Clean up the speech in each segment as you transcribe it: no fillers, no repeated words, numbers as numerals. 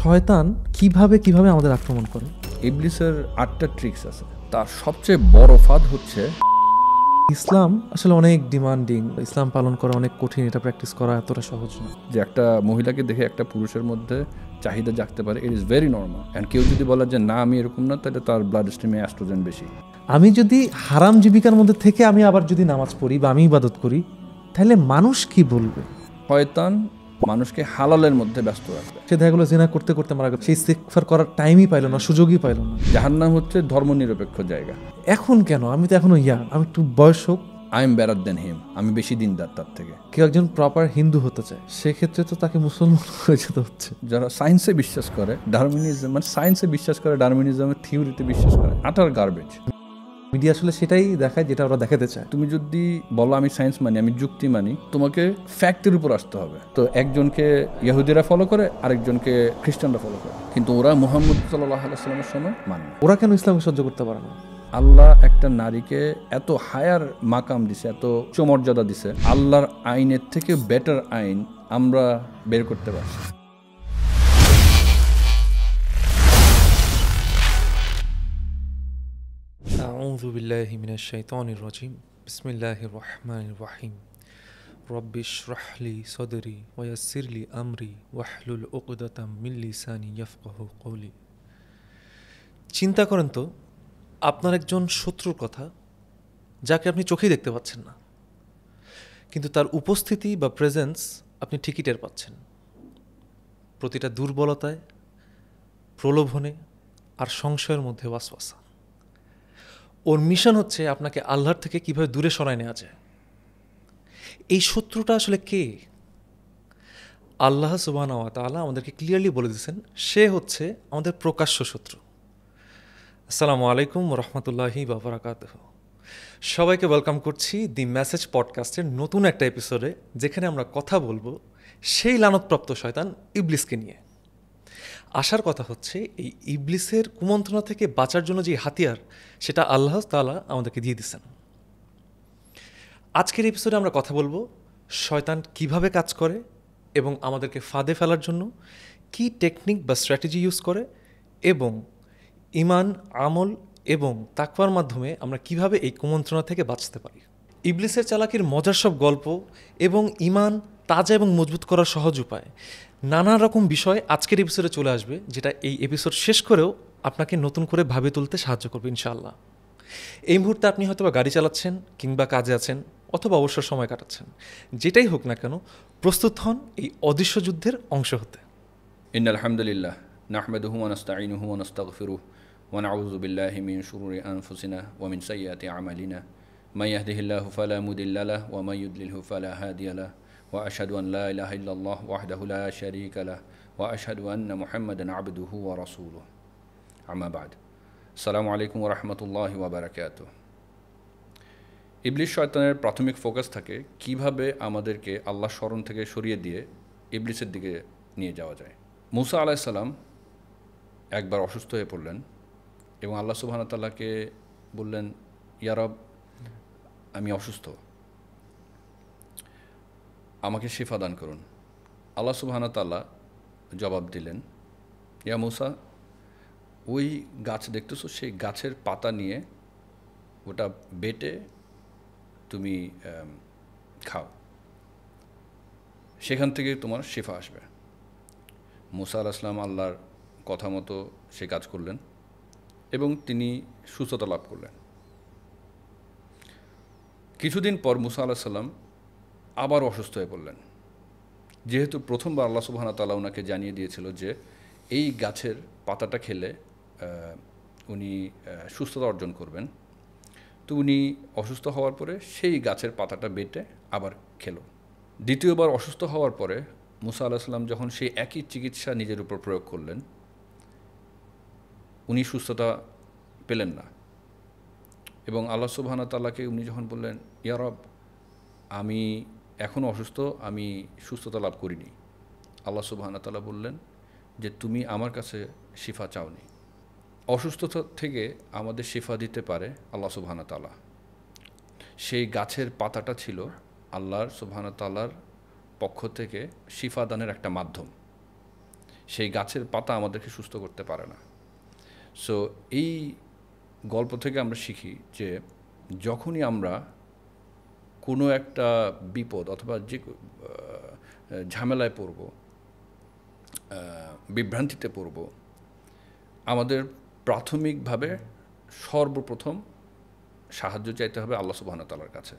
শয়তান কিভাবে কিভাবে আমাদের আক্রমণ করে? ইবলিসের 8টা ট্রিক্স আছে, তার সবচেয়ে বড় ফাঁদ হচ্ছে ইসলাম আসলে অনেক ডিমান্ডিং, ইসলাম পালন করা অনেক কঠিন, এটা প্র্যাকটিস করা এতটা সহজ না। যে একটা মহিলাকে দেখে একটা পুরুষের মধ্যে চাহিদা জাগতে পারে, it is very normal. And কেউ যদি বলে যে না আমি এরকম না, তাহলে তার ব্লাড স্ট্রিমে অ্যাস্ট্রোজেন বেশি। আমি যদি হারাম জীবিকার মধ্যে থেকে আমি আবার যদি নামাজ পড়ি বা আমি ইবাদত করি, তাহলে মানুষ কি বলবে? শয়তান মানুষকে হালালের মধ্যে ব্যস্ত রাখবে। সে দেখা গেলো জিনা করতে করতে মারা গেল, সেই ইস্তিগফার করার টাইমই পাইল না, সুযোগই পাইল না। জাহান্নাম হচ্ছে ধর্মনিরপেক্ষ জায়গা। এখন কেন? আমি তো এখনো আমি একটু বয়স হোক, আই এম বেটার দেন হিম, আমি বেশি দিনদার তার থেকে। কেউ একজন প্রপার হিন্দু হতে চায়, সেক্ষেত্রে তো তাকে মুসলমান হয়ে যেতে হচ্ছে। যারা সায়েন্সে বিশ্বাস করে, ডারউইনিজম মানে সায়েন্সে বিশ্বাস করে, ডারউইনিজমের থিওরিতে বিশ্বাস করে, আটার গার্বেজ। মিডিয়া আসলে সেটাই দেখায় যেটা ওরা দেখাতে চায়। তুমি যদি বলো আমি সায়েন্স মানি, আমি যুক্তি মানি, তোমাকে ফ্যাক্টের উপর আসতে হবে। তো একজনকে ইহুদিরা ফলো করে, আরেকজনকে খ্রিস্টানরা ফলো করে, কিন্তু ওরা মুহাম্মদ সাল্লাল্লাহু আলাইহি ওয়াসাল্লামের সময় মানে না। ওরা কেন ইসলামকে সহ্য করতে পারে না? আল্লাহ একটা নারীকে এত হায়ার মাকাম দিছে, এত উচ্চমর্যাদা দিছে, আল্লাহর আইনের থেকে বেটার আইন আমরা বের করতে পারছি। আউযু বিল্লাহি মিনাশ শাইতানির রাজিম। বিসমিল্লাহির রহমানির রহিম। রব্বি ইশরাহ লি সাদরি ওয়া ইয়াসসির লি আমরি ওয়াহলুল উকদাতাম মিন লিসানি ইয়াফকাহু কওলি। চিন্তা করেন তো, আপনার একজন শত্রুর কথা, যাকে আপনি চোখেই দেখতে পাচ্ছেন না, কিন্তু তার উপস্থিতি বা প্রেজেন্স আপনি ঠিকই টের পাচ্ছেন। প্রতিটা দুর্বলতায়, প্রলোভনে আর সংশয়ের মধ্যে ওয়াসওয়াসা। ওর মিশন হচ্ছে আপনাকে আল্লাহর থেকে কিভাবে দূরে সরায় নেওয়া যায়। এই শত্রুটা আসলে কে? আল্লাহ সুবহানাহু ওয়া তাআলা আমাদেরকে ক্লিয়ারলি বলে দিয়েছেন, সে হচ্ছে আমাদের প্রকাশ্য শত্রু। আসসালামু আলাইকুম ওয়া রাহমাতুল্লাহি ওয়া বারাকাতুহু। সবাইকে ওয়েলকাম করছি দি মেসেজ পডকাস্টের নতুন একটা এপিসোডে, যেখানে আমরা কথা বলবো সেই লানতপ্রাপ্ত শয়তান ইবলিসকে নিয়ে। আসার কথা হচ্ছে, এই ইবলিসের কুমন্ত্রণা থেকে বাঁচার জন্য যে হাতিয়ার, সেটা আল্লাহ তাআলা আমাদেরকে দিয়ে দিচ্ছেন। আজকের এপিসোডে আমরা কথা বলবো শয়তান কিভাবে কাজ করে এবং আমাদেরকে ফাঁদে ফেলার জন্য কি টেকনিক বা স্ট্র্যাটেজি ইউজ করে, এবং ঈমান, আমল এবং তাকওয়ার মাধ্যমে আমরা কিভাবে এই কুমন্ত্রণা থেকে বাঁচতে পারি। ইবলিসের চালাকির মজার সব গল্প এবং ঈমান তাজা এবং মজবুত করার সহজ উপায়, নানা রকম বিষয় আজকের এপিসোডে চলে আসবে, যেটা এই এপিসোড শেষ করেও আপনাকে নতুন করে ভাবে তুলতে সাহায্য করবে ইনশাআল্লাহ। এই মুহূর্তে আপনি হয়তোবা গাড়ি চালাচ্ছেন, কিংবা কাজে আছেন, অথবা অবসর সময় কাটাচ্ছেন। যেটাই হোক না কেন, প্রস্তুত হন এই অদৃশ্য যুদ্ধের অংশ হতে। ইন্নাল হামদুলিল্লাহ নাহমাদুহু ওয়া নাস্তাঈনুহু ওয়া নাস্তাগফিরুহু ওয়া নাউযু বিল্লাহি মিন শুরুরি আনফুসিনা ওয়া মিন সাইয়্যাতি আমালিনা মান ইয়াহদিহিল্লাহু ফালা মুদিল্লা লাহু ওয়া মান ইউদ্লিলহু ফালা হাদিয়া লাহু ওয়া আশহাদু আন লা ইলাহা ইল্লাল্লাহ ওয়াহদাহু লা শারীকা লাহু ওয়া আশহাদু আন্না মুহাম্মাদান আবদুহু ওয়া রাসূলুহু। আম্মা বা'দ। আসসালামু আলাইকুম ওয়া রাহমাতুল্লাহি ওয়া বারাকাতুহু। ইবলিস শয়তানের প্রাথমিক ফোকাস থাকে কিভাবে আমাদেরকে আল্লাহ স্মরণ থেকে সরিয়ে দিয়ে ইবলিসের দিকে নিয়ে যাওয়া যায়। মুসা আলাইহিস সালাম একবার অসুস্থ হয়ে পড়লেন এবং আল্লাহ সুবহানাহু ওয়া তাআলাকে বললেন, ইয়া রব, আমি অসুস্থ, আমাকে শিফা দান করুন। আল্লাহ সুবহানাহু ওয়া তাআলা জবাব দিলেন, ইয়া মুসা, ওই গাছ দেখতেছো, সেই গাছের পাতা নিয়ে ওটা বেটে তুমি খাও, সেখান থেকে তোমার শিফা আসবে। মুসা আলাইহিস সালাম আল্লাহর কথা মতো সে কাজ করলেন এবং তিনি সুস্থতা লাভ করলেন। কিছুদিন পর মুসা আলাইহিস সালাম আবার অসুস্থ হয়ে পড়লেন, যেহেতু প্রথমবার আল্লাহ সুবহানাহু ওয়া তাআলা ওনাকে জানিয়ে দিয়েছিল যে এই গাছের পাতাটা খেলে উনি সুস্থতা অর্জন করবেন। তো উনি অসুস্থ হওয়ার পরে সেই গাছের পাতাটা বেটে আবার খেলো। দ্বিতীয়বার অসুস্থ হওয়ার পরে মুসা আলাইহিস সালাম যখন সেই একই চিকিৎসা নিজের উপর প্রয়োগ করলেন, উনি সুস্থতা পেলেন না এবং আল্লাহ সুবহানাহু ওয়া তাআলাকে উনি যখন বললেন, ইয়া রব, আমি এখনও অসুস্থ, আমি সুস্থতা লাভ করিনি, আল্লাহ সুবহানাহু ওয়া তাআলা বললেন যে তুমি আমার কাছে শিফা চাওনি। অসুস্থতা থেকে আমাদের শিফা দিতে পারে আল্লাহ সুবহানাহু ওয়া তাআলা। সেই গাছের পাতাটা ছিল আল্লাহর সুবহানাহু ওয়া তাআলার পক্ষ থেকে শিফা দানের একটা মাধ্যম। সেই গাছের পাতা আমাদেরকে সুস্থ করতে পারে না। সো এই গল্প থেকে আমরা শিখি যে যখনই আমরা কোনো একটা বিপদ অথবা যে ঝামেলায় পড়ব, বিভ্রান্তিতে পড়ব, আমাদের প্রাথমিকভাবে সর্বপ্রথম সাহায্য চাইতে হবে আল্লাহ সুবহানাহু ওয়া তাআলার কাছে।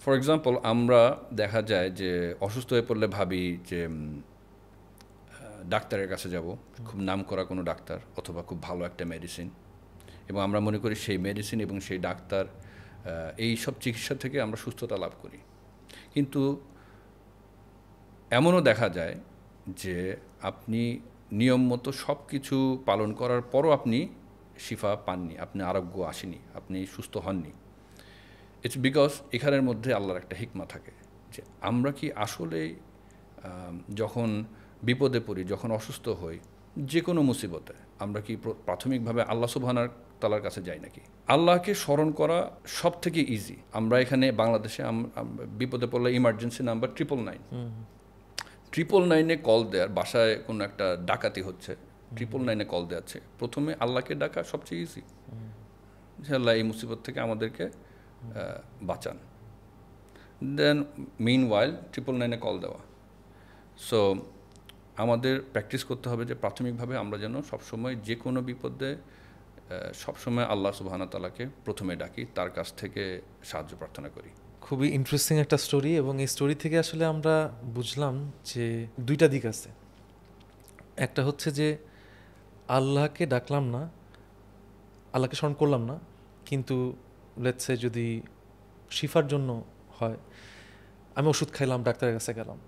ফর এক্সাম্পল, আমরা দেখা যায় যে অসুস্থ হয়ে পড়লে ভাবি যে ডাক্তারের কাছে যাব, খুব নামকরা কোনো ডাক্তার অথবা খুব ভালো একটা মেডিসিন, এবং আমরা মনে করি সেই মেডিসিন এবং সেই ডাক্তার এই সব চিকিৎসা থেকে আমরা সুস্থতা লাভ করি। কিন্তু এমনও দেখা যায় যে আপনি নিয়ম মতো সব কিছু পালন করার পরও আপনি শিফা পাননি, আপনি আরোগ্য আসেনি, আপনি সুস্থ হননি। ইটস বিকজ এখানের মধ্যে আল্লাহর একটা হিকমা থাকে যে আমরা কি আসলে যখন বিপদে পড়ি, যখন অসুস্থ হই, যে কোনো মুসিবতে আমরা কি প্রাথমিকভাবে আল্লাহ সুবহানাহু ওয়া তাআলার কাছে যাই নাকি? আল্লাহকে স্মরণ করা সব থেকে ইজি। আমরা এখানে বাংলাদেশে বিপদে পড়লে ইমার্জেন্সি নাম্বার 999, 999-এ কল দেওয়ার, বাসায় কোনো একটা ডাকাতি হচ্ছে, 999-এ কল দেওয়াচ্ছে, প্রথমে আল্লাহকে ডাকা সবচেয়ে ইজি যে আল্লাহ এই মুসিবত থেকে আমাদেরকে বাঁচান। দেন মিন ওয়াইল 999-এ কল দেওয়া। সো আমাদের প্র্যাকটিস করতে হবে যে প্রাথমিকভাবে আমরা যেন সবসময় যে কোনো বিপদে সবসময় আল্লাহ সুবহানাহু ওয়া তাআলাকে প্রথমে ডাকি, তার কাছ থেকে সাহায্য প্রার্থনা করি। খুবই ইন্টারেস্টিং একটা স্টোরি, এবং এই স্টোরি থেকে আসলে আমরা বুঝলাম যে দুইটা দিক আছে। একটা হচ্ছে যে আল্লাহকে ডাকলাম না, আল্লাহকে স্মরণ করলাম না, কিন্তু লেটস সে যদি শিফার জন্য হয়, আমি ওষুধ খাইলাম, ডাক্তারের কাছে গেলাম,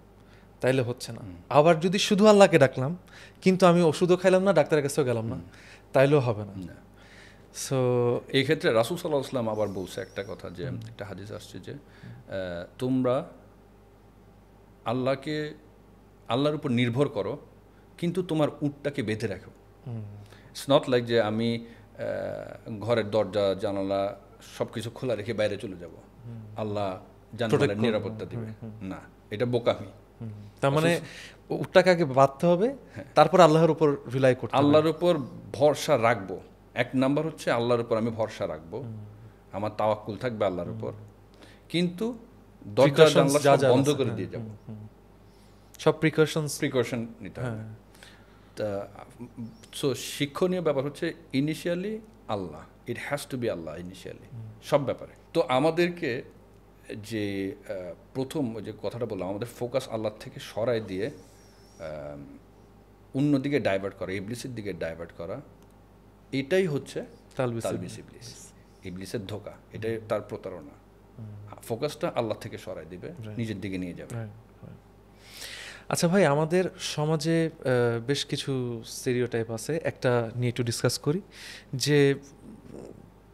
তাইলে হচ্ছে না। আবার যদি শুধু আল্লাহকে ডাকলাম কিন্তু আমি ওষুধও খাইলাম না, ডাক্তারের কাছেও গেলাম না, তাইলেও হবে না। সো এই ক্ষেত্রে রাসূল সাল্লাল্লাহু আলাইহি ওয়াসাল্লাম আবার বলছে একটা কথা, যে একটা হাদিস আসছে যে তোমরা আল্লাহর উপর নির্ভর করো, কিন্তু তোমার উটটাকে বেঁধে রাখো। ইটস নট লাইক যে আমি ঘরের দরজা জানালা সব কিছু খোলা রেখে বাইরে চলে যাব, আল্লাহ জানালার নিরাপত্তা দিবে না, এটা বোকামি। তার মানে উটটাকে আগে বাঁধতে হবে, তারপর আল্লাহর উপর রিলাই করতে হবে, আল্লাহর উপর ভরসা রাখবো। এক নাম্বার হচ্ছে আল্লাহর উপর আমি ভরসা রাখবো, আমার তাওয়াক্কুল থাকবে আল্লাহর উপর, কিন্তু দরজা জানালা সব বন্ধ করে দিয়ে যাব, সব প্রিকশন নিতে হবে। তা সো শিক্ষণীয় ব্যাপার হচ্ছে initially Allah, it has to be Allah initially সব ব্যাপারে। তো আমাদেরকে যে প্রথম যে কথাটা বললাম, আমাদের ফোকাস আল্লাহ থেকে সরাই দিয়ে অন্যদিকে ডাইভার্ট করা, ইবলিসের দিকে ডাইভার্ট করা, এটাই হচ্ছে তালবিস ইবলিস, ইবলিসের ধোঁকা, এটাই তার প্রতারণা। ফোকাসটা আল্লাহ থেকে সরাই দিবে, নিজের দিকে নিয়ে যাবে। আচ্ছা ভাই, আমাদের সমাজে বেশ কিছু স্টেরিওটাইপ আছে, একটা নিয়ে একটু ডিসকাস করি। যে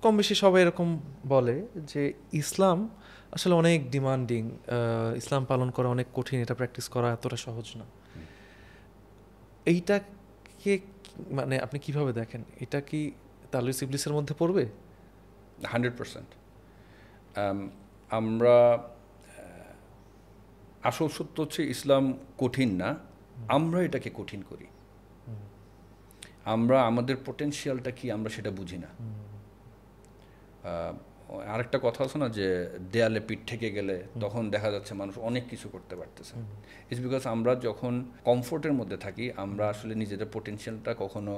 কম বেশি সবাই এরকম বলে যে ইসলাম আসলে অনেক ডিমান্ডিং, ইসলাম পালন করা অনেক কঠিন, এটা প্র্যাকটিস করা এতটা সহজ না। এইটাকে মানে আপনি কিভাবে দেখেন? এটা কি তালবিস ইবলিসের মধ্যে পড়বে? 100%। আমরা আসল সত্য হচ্ছে ইসলাম কঠিন না, আমরা এটাকে কঠিন করি। আমরা আমাদের পোটেনশিয়ালটা কি আমরা সেটা বুঝি না। আরেকটা কথা আছে না, যে দেয়ালে পিঠ ঠেকে গেলে তখন দেখা যাচ্ছে মানুষ অনেক কিছু করতে পারতেছে। ইটস বিকজ আমরা যখন কমফোর্টের মধ্যে থাকি, আমরা আসলে নিজেদের পোটেনশিয়ালটা কখনো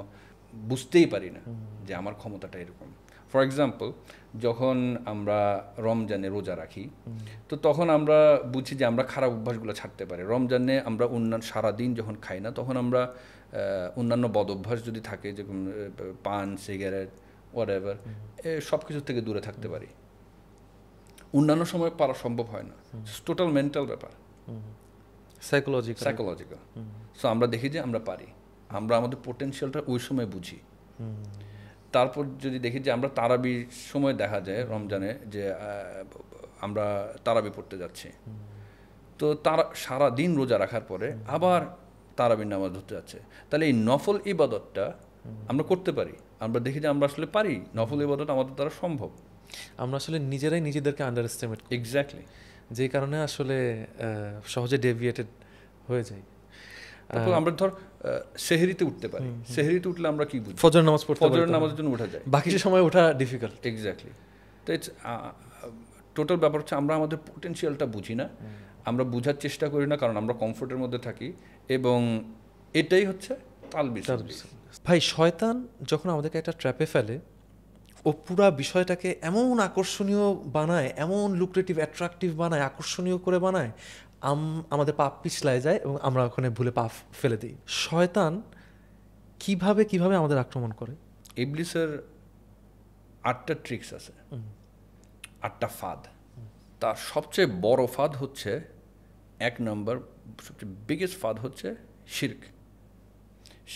বুঝতেই পারি না যে আমার ক্ষমতাটা এরকম। ফর এক্সাম্পল, যখন আমরা রমজানে রোজা রাখি, তো তখন আমরা বুঝি যে আমরা খারাপ অভ্যাসগুলো ছাড়তে পারি। রমজানে আমরা সারাদিন যখন খাই না, তখন আমরা অন্যান্য বদ অভ্যাস যদি থাকে, যেরকম পান, সিগারেট, হোয়াটএভার, সব কিছুর থেকে দূরে থাকতে পারি। অন্যান্য সময় পারা সম্ভব হয় না। টোটাল মেন্টাল ব্যাপার, সাইকোলজিক্যাল। সো আমরা দেখি যে আমরা পারি, আমরা আমাদের পোটেনশিয়ালটা ওই সময় বুঝি। তারপর যদি দেখি যে আমরা তারাবির সময় দেখা যায় রমজানে যে আমরা তারাবি পড়তে যাচ্ছি, তো তারা সারাদিন রোজা রাখার পরে আবার তারাবির নামাজ ধরতে যাচ্ছে, তাহলে এই নফল ইবাদতটা আমরা করতে পারি। আমরা দেখি যে আমরা আসলে পারি, নফল ইবাদত আমাদের দ্বারা সম্ভব। আমরা আসলে নিজেরাই নিজেদেরকে আন্ডার এস্টিমেট করি, এক্স্যাক্টলি, যেই কারণে আসলে সহজে ডেভিয়েটেড হয়ে যায়। তারপর আমরা ধর সেহরিতে উঠতে পারি, সেহরিতে উঠলে আমরা কি বুঝি? ফজর নামাজ পড়তে পারি, ফজরের নামাজের জন্য উঠা যায়, বাকি সময় ওঠা ডিফিকাল্ট। এক্স্যাক্টলি। তো ইটস টোটাল ব্যাপার হচ্ছে আমরা আমাদের পোটেনশিয়ালটা বুঝি না, আমরা বোঝার চেষ্টা করি না, কারণ আমরা কমফোর্টের মধ্যে থাকি, এবং এটাই হচ্ছে তালবিস। ভাই, শয়তান যখন আমাদেরকে একটা ট্র্যাপে ফেলে, ও পুরা বিষয়টাকে এমন আকর্ষণীয় বানায়, এমন লুক্রেটিভ অ্যাট্রাকটিভ বানায়, আকর্ষণীয় করে বানায়, আমাদের পা পিছলায় যায় এবং আমরা ওখানে ভুলে পা ফেলে দিই। শয়তান কিভাবে কিভাবে আমাদের আক্রমণ করে? ইবলিসের 8টা ট্রিক্স আছে, 8টা ফাঁদ। তার সবচেয়ে বড় ফাঁদ হচ্ছে, 1 নম্বর সবচেয়ে বিগেস্ট ফাঁদ হচ্ছে শিরক।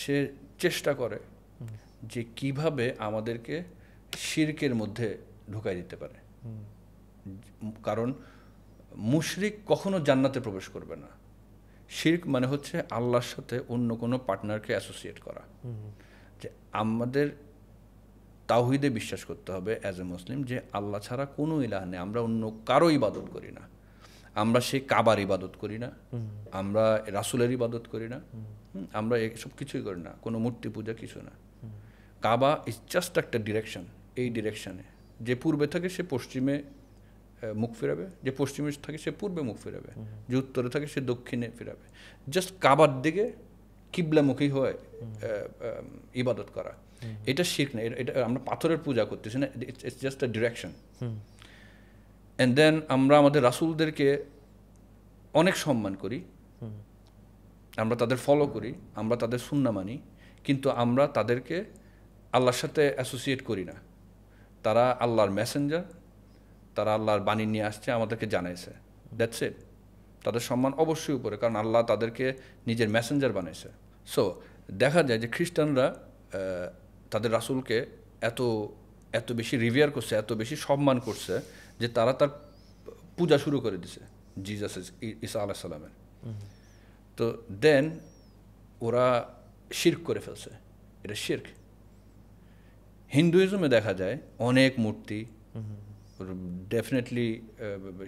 সে চেষ্টা করে যে কিভাবে আমাদেরকে শিরকের মধ্যে ঢুকাই দিতে পারে, কারণ মুশরিক কখনো জান্নাতে প্রবেশ করবে না। শিরক মানে হচ্ছে আল্লাহর সাথে অন্য কোনো পার্টনারকে অ্যাসোসিয়েট করা। যে আমাদের তাওহীদে বিশ্বাস করতে হবে অ্যাজ এ মুসলিম, যে আল্লাহ ছাড়া কোনো ইলাহ নেই, আমরা অন্য কারো ইবাদত করি না, আমরা সেই কাবার ইবাদত করি না, আমরা রাসূলের ইবাদত করি না, আমরা এসব কিছুই করি না, কোনো মূর্তি পূজা কিছু না। কাবা ইজ জাস্ট একটা ডিরেকশন, এই ডিরেকশনে যে পূর্বে থাকে সে পশ্চিমে মুখ ফেরাবে, যে পশ্চিমে থাকে সে পূর্বে মুখ ফেরাবে, যে উত্তরে থাকে সে দক্ষিণে ফেরাবে। জাস্ট কাবার দিকে কিবলামুখী হয়ে ইবাদত করা, এটা শিরক না। এটা আমরা পাথরের পূজা করতেছি না, it's just a direction. And then আমরা আমাদের রাসূলদেরকে অনেক সম্মান করি, আমরা তাদের ফলো করি, আমরা তাদের সুন্নাহ মানি, কিন্তু আমরা তাদেরকে আল্লাহর সাথে অ্যাসোসিয়েট করি না। তারা আল্লাহর মেসেঞ্জার, তারা আল্লাহর বাণী নিয়ে আসছে, আমাদেরকে জানাইছে, দ্যাটস ইট। তাদের সম্মান অবশ্যই উপরে, কারণ আল্লাহ তাদেরকে নিজের মেসেঞ্জার বানাইছে। সো দেখা যায় যে খ্রিস্টানরা তাদের রাসূলকে এত এত বেশি রিভিয়ার করছে, এত বেশি সম্মান করছে, যে তারা তার পূজা শুরু করে দিছে, জিসাস ঈসা আলাইহিস সালামের। তো দেন ওরা শিরক করে ফেলছে, এটা শিরক। হিন্দুইজমে দেখা যায় অনেক মূর্তি, ডেফিনেটলি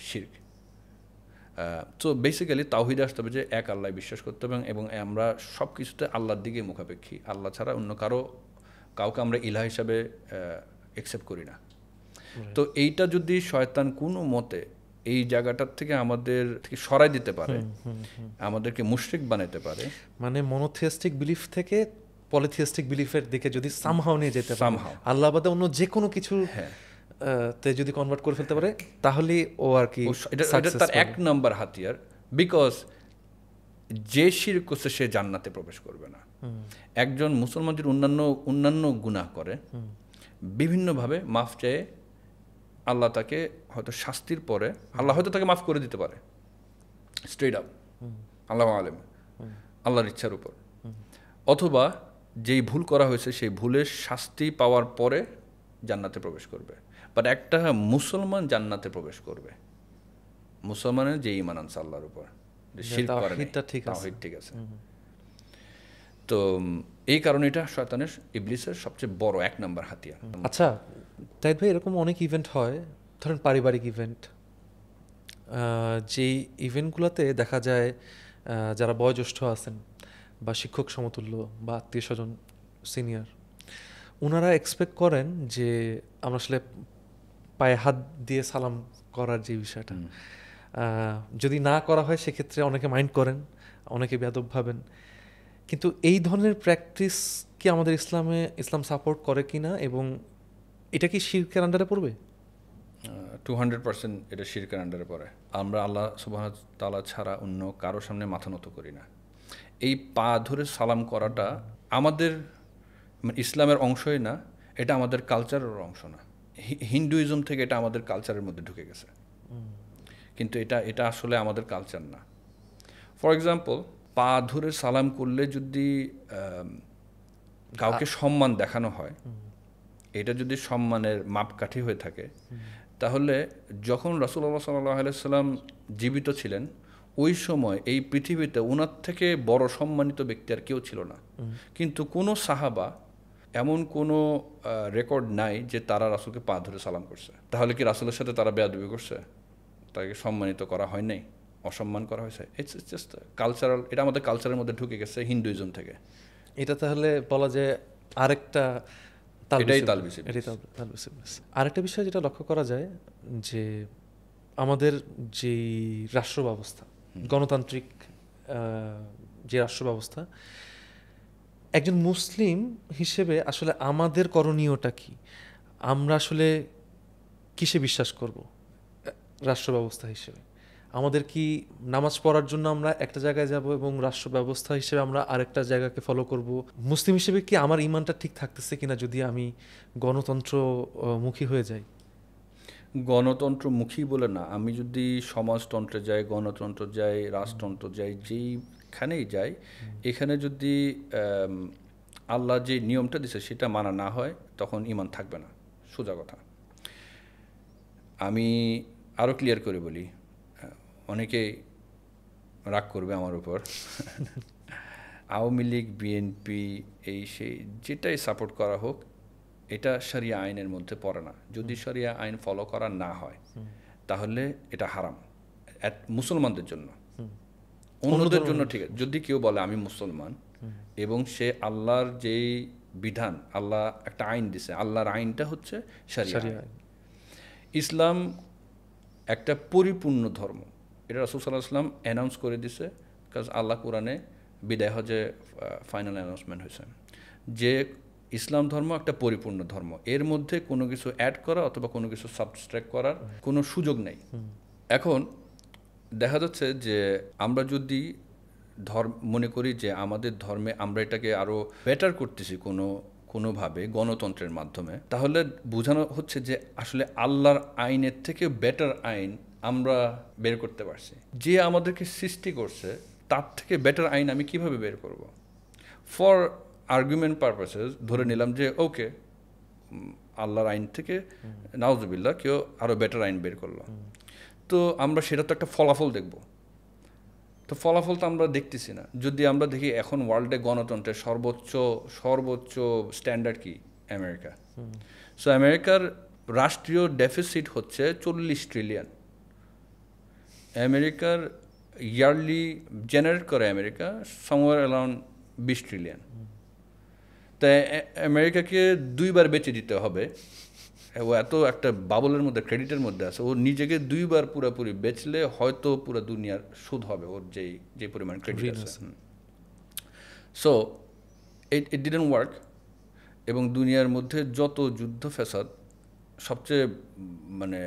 শিরক। তো বেসিক্যালি তাওহীদে আসতে হবে যে এক আল্লাহ বিশ্বাস করতে হবে, এবং আমরা সব কিছুতে আল্লাহর দিকে মুখাপেক্ষী, আল্লাহ ছাড়া অন্য কাউকে আমরা ইলাহ হিসাবে অ্যাকসেপ্ট করি না। তো এইটা যদি শয়তান কোনো মতে এই জায়গাটার থেকে আমাদের থেকে সরাই দিতে পারে, আমাদেরকে মুশরিক বানাতে পারে, মানে মনোথিস্টিক বিলিফ থেকে পলিথিস্টিক বিলিফের দিকে যদি সামহাও নিয়ে যেতে পারে, আল্লাহ বাদে অন্য যে কোনো কিছু তে যদি কনভার্ট করে ফেলতে পারে, তাহলে ও আর কি এটা তার 1 নম্বর হাতিয়ার। বিকজ যে শিরক করছে সে জান্নাতে প্রবেশ করবে না। একজন মুসলমান যদি অন্যান্য গুনাহ করে, বিভিন্নভাবে মাফ চেয়ে আল্লাহ তাকে হয়তো শাস্তির পরে আল্লাহ হয়তো তাকে মাফ করে দিতে পারে, স্ট্রেট আপ, আল্লাহু আলেম, আল্লাহর ইচ্ছার উপর। অথবা যেই ভুল করা হয়েছে সেই ভুলের শাস্তি পাওয়ার পরে জান্নাতে প্রবেশ করবে। বাট একটা মুসলমান জান্নাতে প্রবেশ করবে, মুসলমানের যে ঈমান আনছে আল্লাহর উপর, শিরক করে না, তাওহীদ ঠিক আছে। তো এই কারণে এটা শয়তানের, ইবলিসের সবচেয়ে বড় 1 নম্বর হাতিয়ার। আচ্ছা তাইদ ভাই, এরকম অনেক ইভেন্ট হয়, ধরেন পারিবারিক ইভেন্ট, যেই ইভেন্টগুলোতে দেখা যায় যারা বয়োজ্যেষ্ঠ আছেন বা শিক্ষক সমতুল্য বা আত্মীয় স্বজন সিনিয়র, ওনারা এক্সপেক্ট করেন যে আমরা আসলে পায়ে হাত দিয়ে সালাম করার যে বিষয়টা, যদি না করা হয় সেক্ষেত্রে অনেকে মাইন্ড করেন, অনেকে বেয়াদব ভাবেন। কিন্তু এই ধরনের প্র্যাকটিস কি আমাদের ইসলাম সাপোর্ট করে কি না, এবং এটা কি শিরকের আন্ডারে পড়বে? 200% এটা শিরকের আন্ডারে পড়ে। আমরা আল্লাহ সুবহানাহু ওয়া তাআলা ছাড়া অন্য কারোর সামনে মাথা নত করি না। এই পা ধরে সালাম করাটা আমাদের ইসলামের অংশই না, এটা আমাদের কালচারের অংশ না। হিন্দুইজম থেকে এটা আমাদের কালচারের মধ্যে ঢুকে গেছে, কিন্তু এটা আসলে আমাদের কালচার না। ফর এক্সাম্পল, পা ধরে সালাম করলে যদি কাউকে সম্মান দেখানো হয়, এটা যদি সম্মানের মাপকাঠি হয়ে থাকে, তাহলে যখন রাসূলুল্লাহ সাল্লাল্লাহু আলাইহি সাল্লাম জীবিত ছিলেন, ওই সময় এই পৃথিবীতে ওনার থেকে বড় সম্মানিত ব্যক্তি আর কেউ ছিল না। কিন্তু কোনো সাহাবা, এমন কোনো রেকর্ড নাই যে তারা রাসূলকে পা ধরে সালাম করছে। তাহলে কি রাসূলের সাথে তারা বেয়াদবি করছে? তাকে সম্মানিত করা হয় নাই? অসম্মান করা হয়েছে। ইটস জাস্ট কালচারাল, এটা আমাদের কালচারের মধ্যে ঢুকে গেছে হিন্দুইজম থেকে। এটা তাহলে বলা যায় আরেকটা এটাই তালবিস তালবিস এটাই ইবলিস। তালবিস ইবলিস। আরেকটা বিষয় যেটা লক্ষ্য করা যায় যে আমাদের যেই রাষ্ট্র ব্যবস্থা, গণতান্ত্রিক যে রাষ্ট্র ব্যবস্থা, একজন মুসলিম হিসেবে আসলে আমাদের করণীয়টা কি? আমরা আসলে কিসে বিশ্বাস করব রাষ্ট্র ব্যবস্থা হিসেবে? আমাদের কি নামাজ পড়ার জন্য আমরা একটা জায়গায় যাব এবং রাষ্ট্র ব্যবস্থা হিসেবে আমরা আরেকটা জায়গাকে ফলো করব? মুসলিম হিসেবে কি আমার ইমানটা ঠিক থাকতেছে কিনা যদি আমি গণতন্ত্রমুখী হয়ে যাই? গণতন্ত্রমুখী বলে না, আমি যদি সমাজতন্ত্রে যাই, গণতন্ত্র যাই, রাজতন্ত্র যাই, যেইখানেই যাই, এখানে যদি আল্লাহ যে নিয়মটা দিছে সেটা মানা না হয়, তখন ঈমান থাকবে না, সোজা কথা। আমি আরও ক্লিয়ার করে বলি, অনেকেই রাগ করবে আমার উপর। আওয়ামী লীগ, বিএনপি, এই সেই যেটাই সাপোর্ট করা হোক, এটা শরিয়া আইনের মধ্যে পড়ে না। যদি শরিয়া আইন ফলো করা না হয় তাহলে এটা হারাম মুসলমানদের জন্য। অন্যদের জন্য ঠিক আছে, যদি কেউ বলে আমি মুসলমান এবং সে আল্লাহর যেই বিধান, আল্লাহ একটা আইন দিছে, আল্লাহর আইনটা হচ্ছে শরিয়া আইন। ইসলাম একটা পরিপূর্ণ ধর্ম, এটা রাসূল সাল্লাল্লাহু আলাইহি ওয়াসাল্লাম অ্যানাউন্স করে দিছে, কারণ আল্লাহ কোরআনে বিদায় হজে ফাইনাল অ্যানাউন্সমেন্ট হয়েছে যে ইসলাম ধর্ম একটা পরিপূর্ণ ধর্ম, এর মধ্যে কোনো কিছু অ্যাড করা অথবা কোনো কিছু সাবস্ট্রাক্ট করার কোনো সুযোগ নেই। এখন দেখা যাচ্ছে যে আমরা যদি মনে করি যে আমাদের ধর্মে আমরা এটাকে আরও বেটার করতেছি কোনোভাবে গণতন্ত্রের মাধ্যমে, তাহলে বোঝানো হচ্ছে যে আসলে আল্লাহর আইনের থেকে বেটার আইন আমরা বের করতে পারছি। যে আমাদেরকে সৃষ্টি করছে তার থেকে বেটার আইন আমি কিভাবে বের করব? ফর আর্গুমেন্ট পারপাসেস ধরে নিলাম যে ওকে, আল্লাহর আইন থেকে নাউজুবিল্লাহ কেউ আরও বেটার আইন বের করলো, তো আমরা সেটা তো একটা ফলাফল দেখব। তো ফলাফল তো আমরা দেখতেছি না। যদি আমরা দেখি এখন ওয়ার্ল্ডে গণতন্ত্রের সর্বোচ্চ স্ট্যান্ডার্ড কি? আমেরিকা। সো আমেরিকার রাষ্ট্রীয় ডেফিসিট হচ্ছে 40 ট্রিলিয়ন। আমেরিকার ইয়ারলি জেনারেট করে আমেরিকা সমওয়্যার অ্যারাউন্ড 20 ট্রিলিয়ন। তাই আমেরিকাকে 2 বার বেচে দিতে হবে। ও এত একটা বাবলের মধ্যে, ক্রেডিটের মধ্যে আছে, ও নিজেকে 2 বার পুরোপুরি বেচলে হয়তো পুরো দুনিয়ার সুদ হবে ওর যে পরিমাণ ক্রেডিট আছে। So it didn't work. এবং দুনিয়ার মধ্যে যত যুদ্ধ ফ্যাসাদ, সবচেয়ে মানে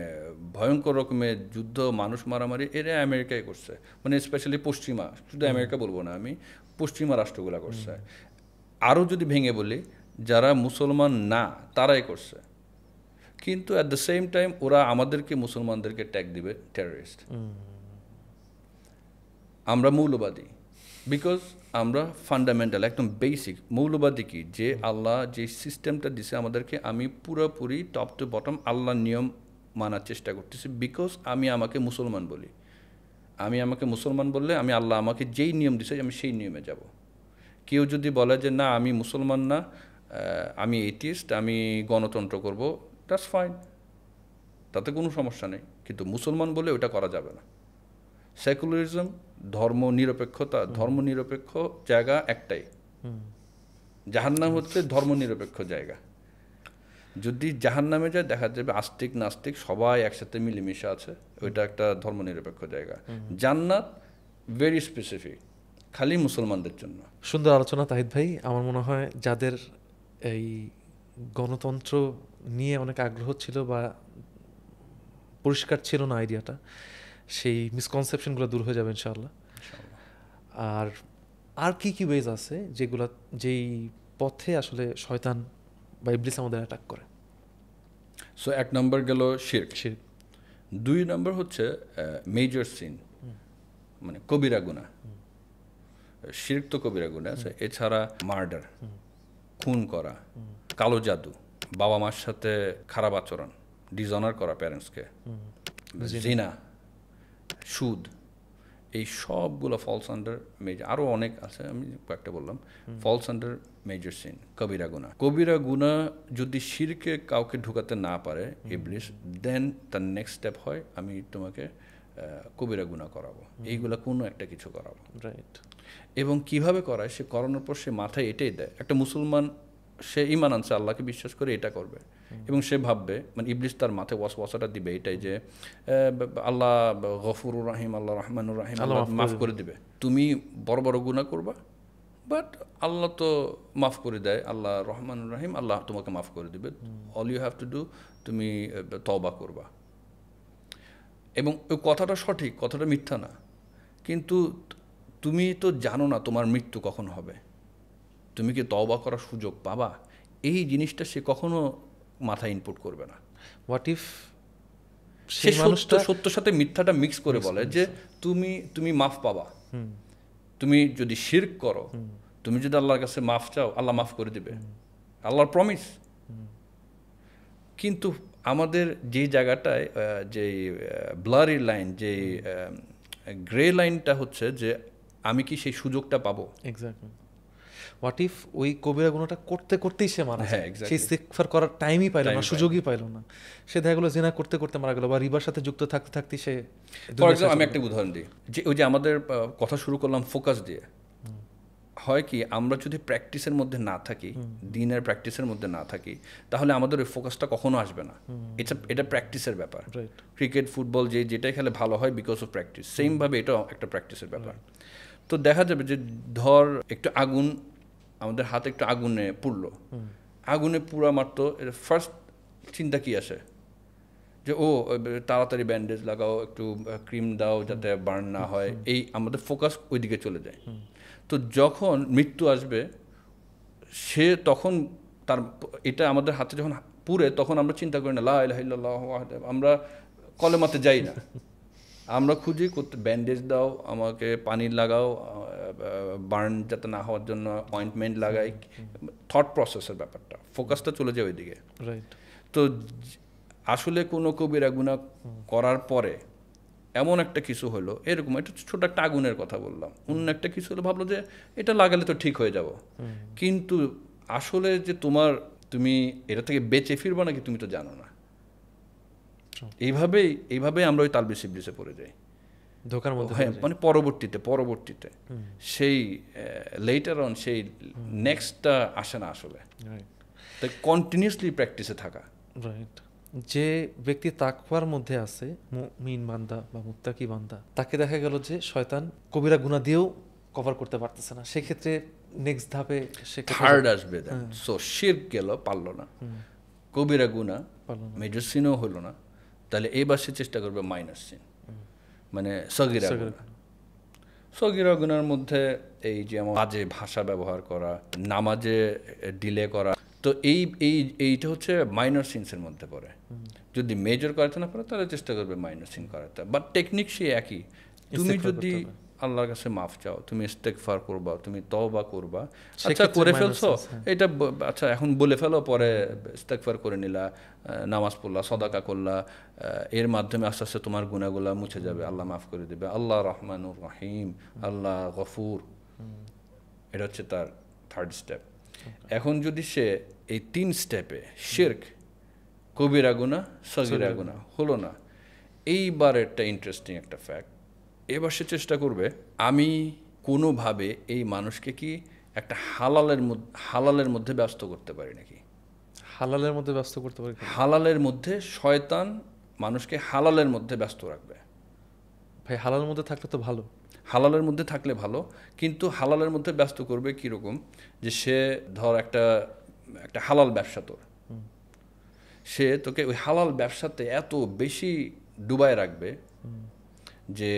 ভয়ঙ্কর রকমের যুদ্ধ, মানুষ মারামারি, এরা আমেরিকায় করছে। মানে স্পেশালি পশ্চিমা, শুধু আমেরিকা বলবো না আমি, পশ্চিমা রাষ্ট্রগুলা করছে। আরও যদি ভেঙে বলি, যারা মুসলমান না তারাই করছে। কিন্তু অ্যাট দ্য সেম টাইম ওরা আমাদেরকে, মুসলমানদেরকে ট্যাগ দিবে টেররিস্ট। আমরা মৌলবাদী, বিকজ আমরা ফান্ডামেন্টাল, একদম বেসিক মৌলবাদী কি, যে আল্লাহ যে সিস্টেমটা দিছে আমাদেরকে, আমি পুরোপুরি টপ টু বটম আল্লাহর নিয়ম মানার চেষ্টা করতেছি, বিকজ আমি আমাকে মুসলমান বলি। আমি আমাকে মুসলমান বললে আমি আল্লাহ আমাকে যেই নিয়ম দিছে আমি সেই নিয়মে যাব। কেউ যদি বলে যে না আমি মুসলমান না, আমি এথিস্ট, আমি গণতন্ত্র করব, দ্যাটস ফাইন, তাতে কোনো সমস্যা নেই। কিন্তু মুসলমান বলে ওটা করা যাবে না। সেকুলারিজম, ধর্মনিরপেক্ষতা, ধর্মনিরপেক্ষ জায়গা একটাই, জাহান্নাম হচ্ছে ধর্মনিরপেক্ষ জায়গা। যদি জাহান্নামে যায় দেখা যাবে আস্তিক নাস্তিক সবাই একসাথে মিলেমিশে আছে, ওইটা একটা ধর্মনিরপেক্ষ জায়গা। জান্নাত ভেরি স্পেসিফিক, খালি মুসলমানদের জন্য। সুন্দর আলোচনা তাহিদ ভাই। আমার মনে হয় যাদের এই গণতন্ত্র নিয়ে অনেক আগ্রহ ছিল বা পরিষ্কার ছিল না আইডিয়াটা, সেই মিসকনসেপশনগুলো দূর হয়ে যাবে ইনশাআল্লাহ। আর কি ওয়েজ আছে যেই পথে আসলে শয়তান বা ইবলিস আমাদের অ্যাটাক করে? সো 1 নম্বর গেল শিরক। 2 নম্বর হচ্ছে মেজর সিন, মানে কবিরা গুনাহ। শিরক তো কবিরা গুনাহ আছে। এছাড়া মার্ডার, খুন করা, কালো জাদু, বাবা মার সাথে খারাপ আচরণ, ডিসঅনার করা প্যারেন্টসকে, জিনা, সুদ, এই সবগুলো ফলস আন্ডার মেজর। আরও অনেক আছে, আমি কয়েকটা বললাম। ফলস আন্ডার মেজর সিন, কবিরা গুনাহ। কবিরা গুনাহ যদি শিরকে কাউকে ঢুকাতে না পারে ইবলিস, দেন তার নেক্সট স্টেপ হয় আমি তোমাকে কবিরা গুনাহ করাবো, এইগুলা কোনো একটা কিছু করাবো। রাইট। এবং কিভাবে করায়, সে করানোর পর সে মাথায় এটাই দেয়, একটা মুসলমান সে ঈমান আনছে, আল্লাহকে বিশ্বাস করে এটা করবে, এবং সে ভাববে, মানে ইবলিস তার মাথায় ওয়াসওয়াসাটা দিবে এটাই যে আল্লাহ গফুরুর রাহিম, আল্লাহ রহমানুর রাহিম, আল্লাহ মাফ করে দিবে, তুমি বড় বড় গুনাহ করবা, বাট আল্লাহ তো মাফ করে দেয়, আল্লাহ রহমানুর রাহিম, আল্লাহ তোমাকে মাফ করে দিবে, all you have to do, তুমি তওবা করবা। এবং ওই কথাটা সঠিক, কথাটা মিথ্যা না, কিন্তু তুমি তো জানো না তোমার মৃত্যু কখন হবে, তুমি কি তওবা করার সুযোগ পাবা, এই জিনিসটা সে কখনো মাথায় ইনপুট করবে না। হোয়াট ইফ সে সত্যর সাথে মিথ্যাটা মিক্স করে বলে যে তুমি মাফ পাবা, তুমি যদি শিরক করো, তুমি যদি আল্লাহর কাছে মাফ চাও, আল্লাহ মাফ করে দিবে, আল্লাহর প্রমিস। কিন্তু আমাদের যে জায়গাটায় যে ব্লারি লাইন, যে গ্রে লাইনটা হচ্ছে যে আমি কি সেই সুযোগটা পাবো। এক্স্যাক্টলি। হোয়াট ইফ ওই কবিরা গুনাহটা করতে করতেই সে মারা যায়, হ্যাঁ, exactly. সে ইস্তিগফার করার টাইমই পাইল না, Time-ই সুযোগই পাইল না, সে দেখা গেলো জিনা করতে করতে মারা গেল, বা রিবার সাথে যুক্ত থাকতে থাকতে সে ফর এক্সাম্পল আমি একটা উদাহরণ দিই, যে ওই যে আমাদের কথা শুরু করলাম ফোকাস দিয়ে, হয় কি আমরা যদি প্র্যাকটিসের মধ্যে না থাকি, দিনের প্র্যাকটিসের মধ্যে না থাকি, তাহলে আমাদের ওই ফোকাসটা কখনো আসবে না। এটা প্র্যাকটিসের ব্যাপার। ক্রিকেট, ফুটবল যেটাই খেলে ভালো হয় বিকজ অফ প্র্যাকটিস, সেমভাবে এটাও একটা প্র্যাকটিসের ব্যাপার। তো দেখা যাবে যে ধর একটু আগুন আমাদের হাতে, একটু আগুনে পুড়লো, আগুনে পুড়া মাত্র ফার্স্ট চিন্তা কি আসে যে তাড়াতাড়ি ব্যান্ডেজ লাগাও, একটু ক্রিম দাও যাতে বার্ন না হয়, এই আমাদের ফোকাস ওইদিকে চলে যায়। তো যখন মৃত্যু আসবে, সে তখন তার এটা আমাদের হাতে যখন পুড়ে, তখন আমরা চিন্তা করি না লা ইলাহা ইল্লাল্লাহ, আমরা কলেমাতে যাই না, আমরা খুঁজি ব্যান্ডেজ দাও, আমাকে পানি লাগাও, বার্ন যাতে না হওয়ার জন্য অয়েন্টমেন্ট লাগাই, থট প্রসেসের ব্যাপারটা, ফোকাসটা চলে যায় ওইদিকে। তো আসলে কোনো কবিরা গুনাহ করার পরে এমন একটা কিছু হলো, এরকম এটা ছোট একটা আগুনের কথা বললাম, অন্য একটা কিছু হলো, ভাবলো যে এটা লাগালে তো ঠিক হয়ে যাব, কিন্তু আসলে যে তুমি এটা থেকে বেঁচে ফিরবা নাকি তুমি তো জানো না। এইভাবেই আমরা ওই তালবিস ইবলিসে পড়ে যাই, ধোকার মধ্যে। হ্যাঁ, মানে পরবর্তীতে সেই লেটার অন সেই নেক্সটটা আসে না আসলে। তাই কন্টিনিউসলি প্র্যাকটিসে থাকা। রাইট। যে ব্যক্তি তাকওয়ার মধ্যে আছে, মুমিন বান্দা বা মুত্তাকি বান্দা, তাকে দেখা গেল যে শয়তান কবিরা গুনাহ দিয়েও কভার করতে পারতেছে না, সেক্ষেত্রে নেক্সট ধাপে সে থার্ড আসবে। সো শিরক গেল, পারলো না, কবিরা গুনাহ মেজর সিনও হলো না, তাহলে এবার সে চেষ্টা করবে মাইনার সিন, মানে সগীরা গুনাহ। সগীরা গুনার মধ্যে এই যে বাজে ভাষা ব্যবহার করা, নামাজে ডিলে করা, তো এইটা হচ্ছে মাইনর সিনসের মধ্যে পড়ে। যদি মেজর করাতে না পারে তাহলে চেষ্টা করবে মাইনর সিন করাতে, বাট টেকনিক সে একই। তুমি যদি আল্লাহর কাছে মাফ চাও, তুমি ইস্তেগফার করবা, তুমি তওবা করবা, আচ্ছা করে ফেলছো এটা, আচ্ছা এখন বলে ফেলো, পরে ইস্তেগফার করে নিলা, নামাজ পড়লা, সাদাকা করলা, এর মাধ্যমে আস্তে আস্তে তোমার গুনাহগুলা মুছে যাবে, আল্লাহ মাফ করে দেবে, আল্লাহ রহমানুর রহিম, আল্লাহ গফুর। এটা হচ্ছে তার থার্ড স্টেপ। এখন যদি সে এই 3 স্টেপে শিরক, কবিরা গুনাহ, সগীরা গুনাহ হলো না, এইবার একটা ইন্টারেস্টিং একটা ফ্যাক্ট, এবার সে চেষ্টা করবে আমি কোনোভাবে এই মানুষকে কি একটা হালালের মধ্যে ব্যস্ত করতে পারি নাকি। হালালের মধ্যে ব্যস্ত করতে পারি? হালালের মধ্যে শয়তান মানুষকে হালালের মধ্যে ব্যস্ত রাখবে। ভাই হালালের মধ্যে থাকলে তো ভালো, হালালের মধ্যে থাকলে ভালো, কিন্তু হালালের মধ্যে ব্যস্ত করবে কীরকম, যে সে ধর একটা হালাল ব্যবসা, তোর সে তোকে ওই হালাল ব্যবসাতে এত বেশি ডুবায় রাখবে যে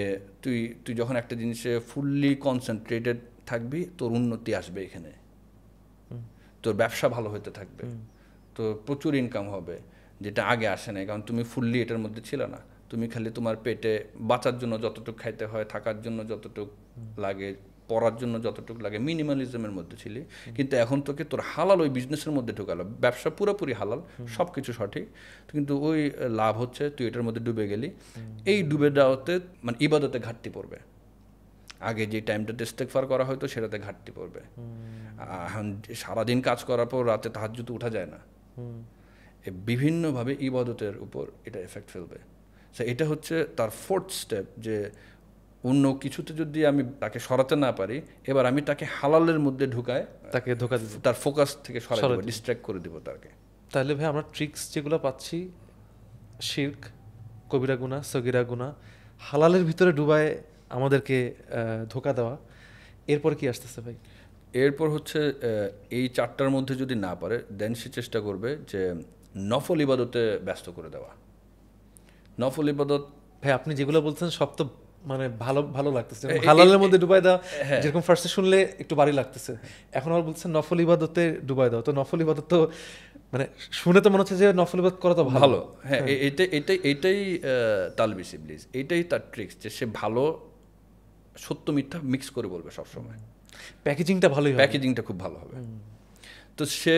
তুই যখন একটা জিনিসে ফুললি কনসেন্ট্রেটেড থাকবি, তোর উন্নতি আসবে, এখানে তোর ব্যবসা ভালো হতে থাকবে, তোর প্রচুর ইনকাম হবে, যেটা আগে আসে না, কারণ তুমি ফুললি এটার মধ্যে ছিল না। তুমি খালি তোমার পেটে বাঁচার জন্য যতটুকু খাইতে হয়, থাকার জন্য যতটুকু লাগে, পড়ার জন্য যতটুকু লাগে, মিনিমালিজমের মধ্যে ছিলি, কিন্তু এখন তোকে তোর হালাল ওই বিজনেসের মধ্যে ঢুকালো, ব্যবসা পুরোপুরি হালাল, সব কিছু সঠিক, কিন্তু ওই লাভ হচ্ছে, তুই এটার মধ্যে ডুবে গেলি। এই ডুবে যাওয়াতে মানে ইবাদতে ঘাটতি পড়বে, আগে যে টাইমটাতে ইস্তেগফার করা হয়তো সেটাতে ঘাটতি পড়বে। এখন সারাদিন কাজ করার পর রাতে তাহাজ্জুদে উঠা যায় না, বিভিন্নভাবে ইবাদতের উপর এটা এফেক্ট ফেলবে। সো এটা হচ্ছে তার 4th স্টেপ, যে অন্য কিছুতে যদি আমি তাকে সরাতে না পারি, এবার আমি তাকে হালালের মধ্যে ঢুকায় তাকে ধোকা দিব, তার ফোকাস থেকে সরাই সরাই দেবো, দিব। ডিস্ট্র্যাক্ট করে দিব তাকে। তাহলে ভাই আমরা ট্রিক্স যেগুলো পাচ্ছি, শিরক, কবিরা গুনাহ, সগীরা গুনাহ, হালালের ভিতরে ডুবায় আমাদেরকে ধোকা দেওয়া, এরপর কি আসতেছে ভাই? এরপর হচ্ছে এই 4টার মধ্যে যদি না পারে, দেন সে চেষ্টা করবে যে নফল ইবাদতে ব্যস্ত করে দেওয়া। নফল ইবাদত ভাই আপনি যেগুলো বলছেন সব তো মানে ভালো ভালো লাগতেছে, হালালের মধ্যে ডুবাই দেওয়া, হ্যাঁ। যেরকম ফার্স্টে শুনলে একটু বাড়ি লাগতেছে, এখন আবার বলছেন নফল ইবাদতে ডুবাই দাও। তো নফল ইবাদত তো মানে শুনে তো মনে হচ্ছে যে নফল ইবাদত করা তো ভালো। হ্যাঁ, এইটাই তালবিস ইবলিস, এইটাই তার ট্রিক্স, যে সে ভালো সত্য মিথ্যা মিক্স করে বলবে সবসময়। প্যাকেজিংটা ভালোই হবে, প্যাকেজিংটা খুব ভালো হবে। তো সে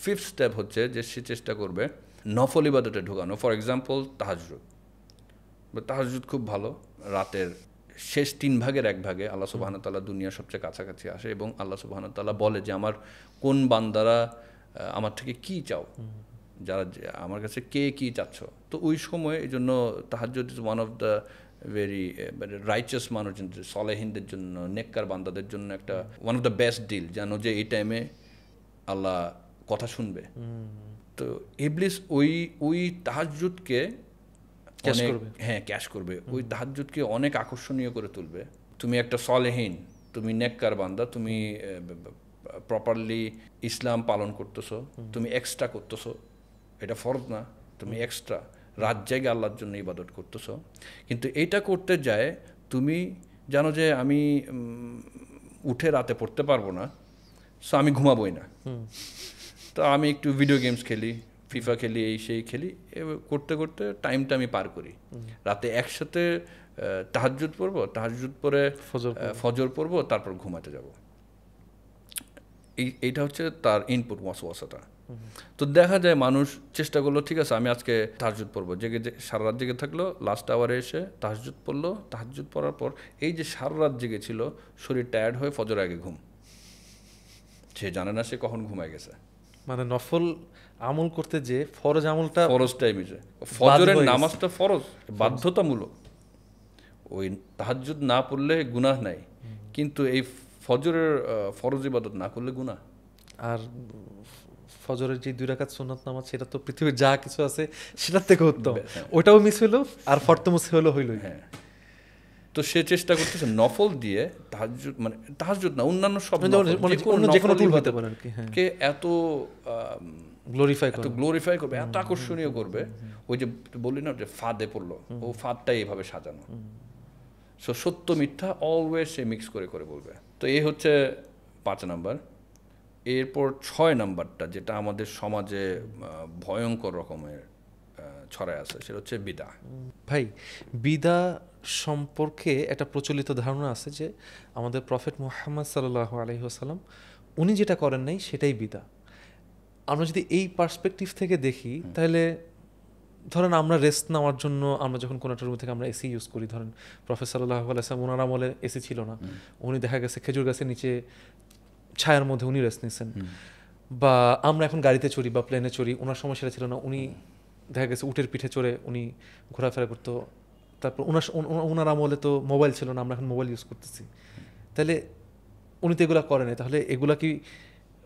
5th স্টেপ হচ্ছে যে সে চেষ্টা করবে নফল ইবাদতে ঢোকানো। ফর এক্সাম্পল তাহাজ্জুদ। তাহাজ্জুদ খুব ভালো, রাতের শেষ 3 ভাগের 1 ভাগে আল্লাহ সুবহানাহু ওয়া তাআলা দুনিয়ার সবচেয়ে কাছাকাছি আসে, এবং আল্লাহ সুবহানাহু ওয়া তাআলা বলে যে আমার কোন বান্দারা আমার থেকে কি চাও, যারা আমার কাছে কে কি চাচ্ছ। তো ওই সময় এই জন্য তাহাজ্জুদ is one of the very righteous মানুষ, সলেহিনদের জন্য, নেককার বান্দাদের জন্য একটা one of the best deal, জানো যে এই টাইমে আল্লাহ কথা শুনবে। তো ইবলিস ওই তাহাজ্জুদকে ক্যাশ করবে, ওই তাহাজ্জুদকে অনেক আকর্ষণীয় করে তুলবে। তুমি একটা সলেহীন, তুমি নেককার বান্দা, তুমি প্রপারলি ইসলাম পালন করতেছো, তুমি এক্সট্রা করতেছো, এটা ফরজ না, তুমি এক্সট্রা রাত জেগে আল্লাহর জন্য ইবাদত করতেছো। কিন্তু এইটা করতে যায় তুমি জানো যে আমি উঠে রাতে পড়তে পারবো না, সো আমি ঘুমাবোই না, তো আমি একটু ভিডিও গেমস খেলি, ফিফা খেলি, এই সেই খেলি, করতে করতে টাইমটা আমি পার করি। রাতে একসাথে তাহাজ্জুদ পড়বো, তাহাজ্জুদ পরে ফজর পড়বো, তারপর ঘুমাতে যাব। এইটা হচ্ছে তার ইনপুট ওয়াসওয়াসাটা। তো দেখা যায় মানুষ চেষ্টা করলো, ঠিক আছে আমি আজকে তাহাজ্জুদ পড়বো, জেগে সারা রাত জেগে থাকলো, লাস্ট আওয়ারে এসে তাহাজ্জুদ পড়লো, তাহাজ্জুদ পড়ার পর এই যে সারা রাত জেগে ছিল, শরীর টায়ার্ড হয়ে ফজর আগে ঘুম, সে জানে না সে কখন ঘুমায় গেছে। মানে নফল আমল করতে যে ফরজ আমলটা, ফরজ টাইমে যে ফজরের নামাজটা ফরজ, বাধ্যতামূলক। ওই তাহাজ্জুদ না পড়লে গুনাহ নাই, কিন্তু এই ফজরের ফরজ ইবাদত না করলে গুনাহ। আর ফজরের যে 2 রাকাত সুন্নাত নামাজ, সেটা তো পৃথিবীর যা কিছু আছে সেটার থেকে উত্তম, ওটাও মিস হইলো আর ফরতমুস হইলো হইলোই। হ্যাঁ, তো সে চেষ্টা করতেছে নফল দিয়ে তাহাজ্জুদ, মানে তাহাজ্জুদ না, অন্যান্য সব যে কোনো টুল হতে পারে আর কি, হ্যাঁ, কে এত গ্লোরিফাই করবে, এত আকর্ষণীয় করবে। ওই যে বললি না যে ফাঁদে পড়লো, ও ফাঁদটাই এভাবে সাজানো। সো সত্য মিথ্যা অলওয়েজ সে মিক্স করে করে বলবে। তো এই হচ্ছে 5 নাম্বার। এরপর 6 নাম্বারটা, যেটা আমাদের সমাজে ভয়ঙ্কর রকমের ছড়ায় আছে, সেটা হচ্ছে বিদা। ভাই বিদা সম্পর্কে একটা প্রচলিত ধারণা আছে যে আমাদের প্রফেট মুহাম্মদ সাল্লাল্লাহু আলাইহি ওয়াসাল্লাম উনি যেটা করেন নাই সেটাই বিদা। আমরা যদি এই পার্সপেক্টিভ থেকে দেখি, তাহলে ধরেন আমরা রেস্ট নেওয়ার জন্য আমরা যখন কোনো একটা রুম থেকে আমরা এসি ইউজ করি, ধরেন প্রফেট সাল্লাল্লাহু আলাইহি ওয়াসাল্লাম ওনার আমলে এসি ছিল না, উনি দেখা গেছে খেজুর গাছের নিচে ছায়ার মধ্যে উনি রেস্ট নিয়েছেন। বা আমরা এখন গাড়িতে চড়ি বা প্লেনে চড়ি, ওনার সময় সেটা ছিল না, উনি দেখা গেছে উটের পিঠে চড়ে উনি ঘোরাফেরা করতো। তারপর ওনার আমলে তো মোবাইল ছিল না, আমরা এখন মোবাইল ইউজ করতেছি। তাহলে উনি তো এগুলা করেন, তাহলে এগুলা কি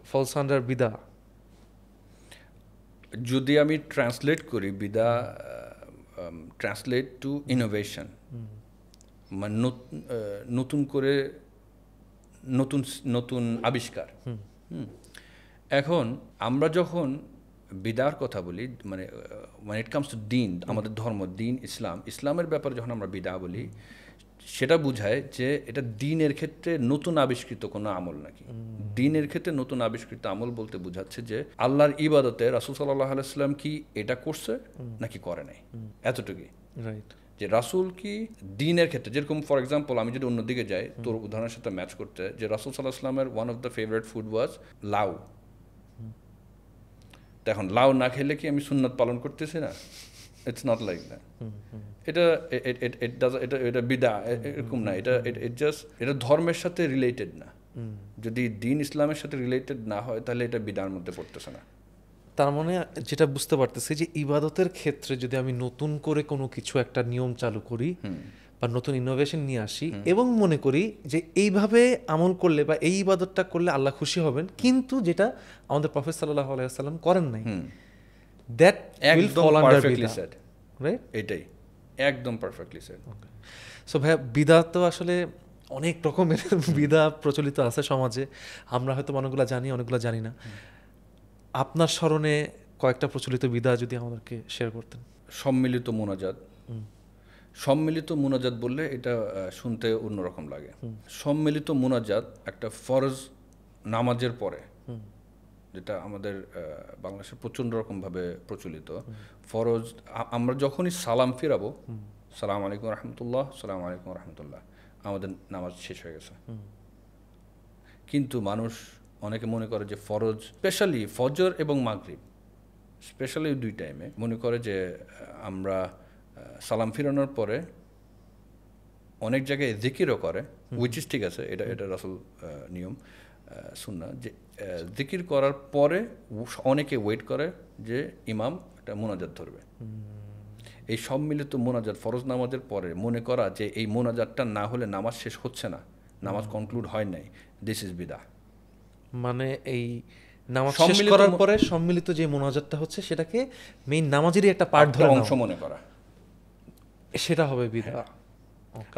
ফলস আন্ডার বিদা? যদি আমি ট্রান্সলেট করি, বিদা ট্রান্সলেট টু ইনোভেশন, মানে নতুন করে নতুন নতুন আবিষ্কার। এখন আমরা যখন বিদার কথা বলি, মানে ইট কামস টু দিন, আমাদের ধর্ম, দিন ইসলামের ব্যাপারে যখন আমরা বিদা বলি, সেটা বোঝায় যে এটা দিনের ক্ষেত্রে নতুন আবিষ্কৃত কোনো আমল নাকি। দিনের ক্ষেত্রে নতুন আবিষ্কৃত আমল বলতে বোঝাচ্ছে যে আল্লাহর ইবাদতে রাসূল সাল্লাল্লাহু আলাইহি ওয়াসাল্লাম কি এটা করছে নাকি করে নাই, এতটুকুই। রাইট। যে রাসূল কি দিনের ক্ষেত্রে, যেরকম ফর এক্সাম্পল আমি যদি অন্যদিকে যাই তোর উদাহরণের সাথে ম্যাচ করতে, যে রাসূল সাল্লাল্লাহু আলাইহি ওয়াসাল্লামের one of the favourite food was লাউ। তো এখন লাউ না খেলে কি আমি সুন্নাত পালন করতেছি না? It's not like that. এটা বিদা এরকম না, এটা ধর্মের সাথে রিলেটেড না। যদি দিন ইসলামের সাথে রিলেটেড না হয়, তাহলে এটা বিদার মধ্যে পড়তেছে না। তার মানে যেটা বুঝতে পারতেছি যে ইবাদতের ক্ষেত্রে যদি আমি নতুন করে কোনো কিছু একটা নিয়ম চালু করি বা নতুন ইনোভেশন নিয়ে আসি এবং মনে করি যে এইভাবে আমল করলে বা এই ইবাদতটা করলে আল্লাহ খুশি হবেন, কিন্তু যেটা আমাদের প্রফেট সাল্লাল্লাহু আলাইহি ওয়াসাল্লাম করেন নাই, দ্যাট উইল ফল আন্ডার বিদআহ, রাইট? এটাই একদম পারফেক্টলি সেড। সো ভাইয়া, বিদআত তো আসলে অনেক রকমের বিদআত প্রচলিত আছে সমাজে, আমরা হয়তো অনেকগুলো জানি, অনেকগুলো জানি না। আপনার স্মরণে কয়েকটা প্রচলিত বিদআত যদি আমাদেরকে শেয়ার করতেন। সম্মিলিত মোনাজাত। সম্মিলিত মোনাজাত বললে এটা শুনতে অন্যরকম লাগে। সম্মিলিত মোনাজাত একটা ফরজ নামাজের পরে, যেটা আমাদের বাংলাদেশে প্রচণ্ড রকমভাবে প্রচলিত। ফরজ আমরা যখনই সালাম ফিরাবো, সালাম আলাইকুম রহমতুল্লাহ, সালাম আলাইকুম রহমতুল্লাহ, আমাদের নামাজ শেষ হয়ে গেছে। কিন্তু মানুষ অনেকে মনে করে যে ফরজ, স্পেশালি ফজর এবং মাগরিব, স্পেশালি দুই টাইমে মনে করে যে আমরা সালাম ফিরানোর পরে অনেক জায়গায় জিকিরও করে, উইচ ইজ ঠিক আছে, এটা রাসূল নিয়ম সুন্নাহ, যে জিকির করার পরে অনেকে ওয়েট করে যে ইমাম একটা মোনাজাত ধরবে। এই সম্মিলিত মোনাজাত ফরজ নামাজের পরে মনে করা যে এই মোনাজাতটা না হলে নামাজ শেষ হচ্ছে না, নামাজ কনক্লুড হয় নাই, দিস ইজ বিদআহ। মানে এই নামাজ শেষ করার পরে সম্মিলিত যে মোনাজাতটা হচ্ছে সেটাকে মেইন নামাজেরই একটা পার্ট ধরে অংশ মনে করা, সেটা হবে বিদআহ।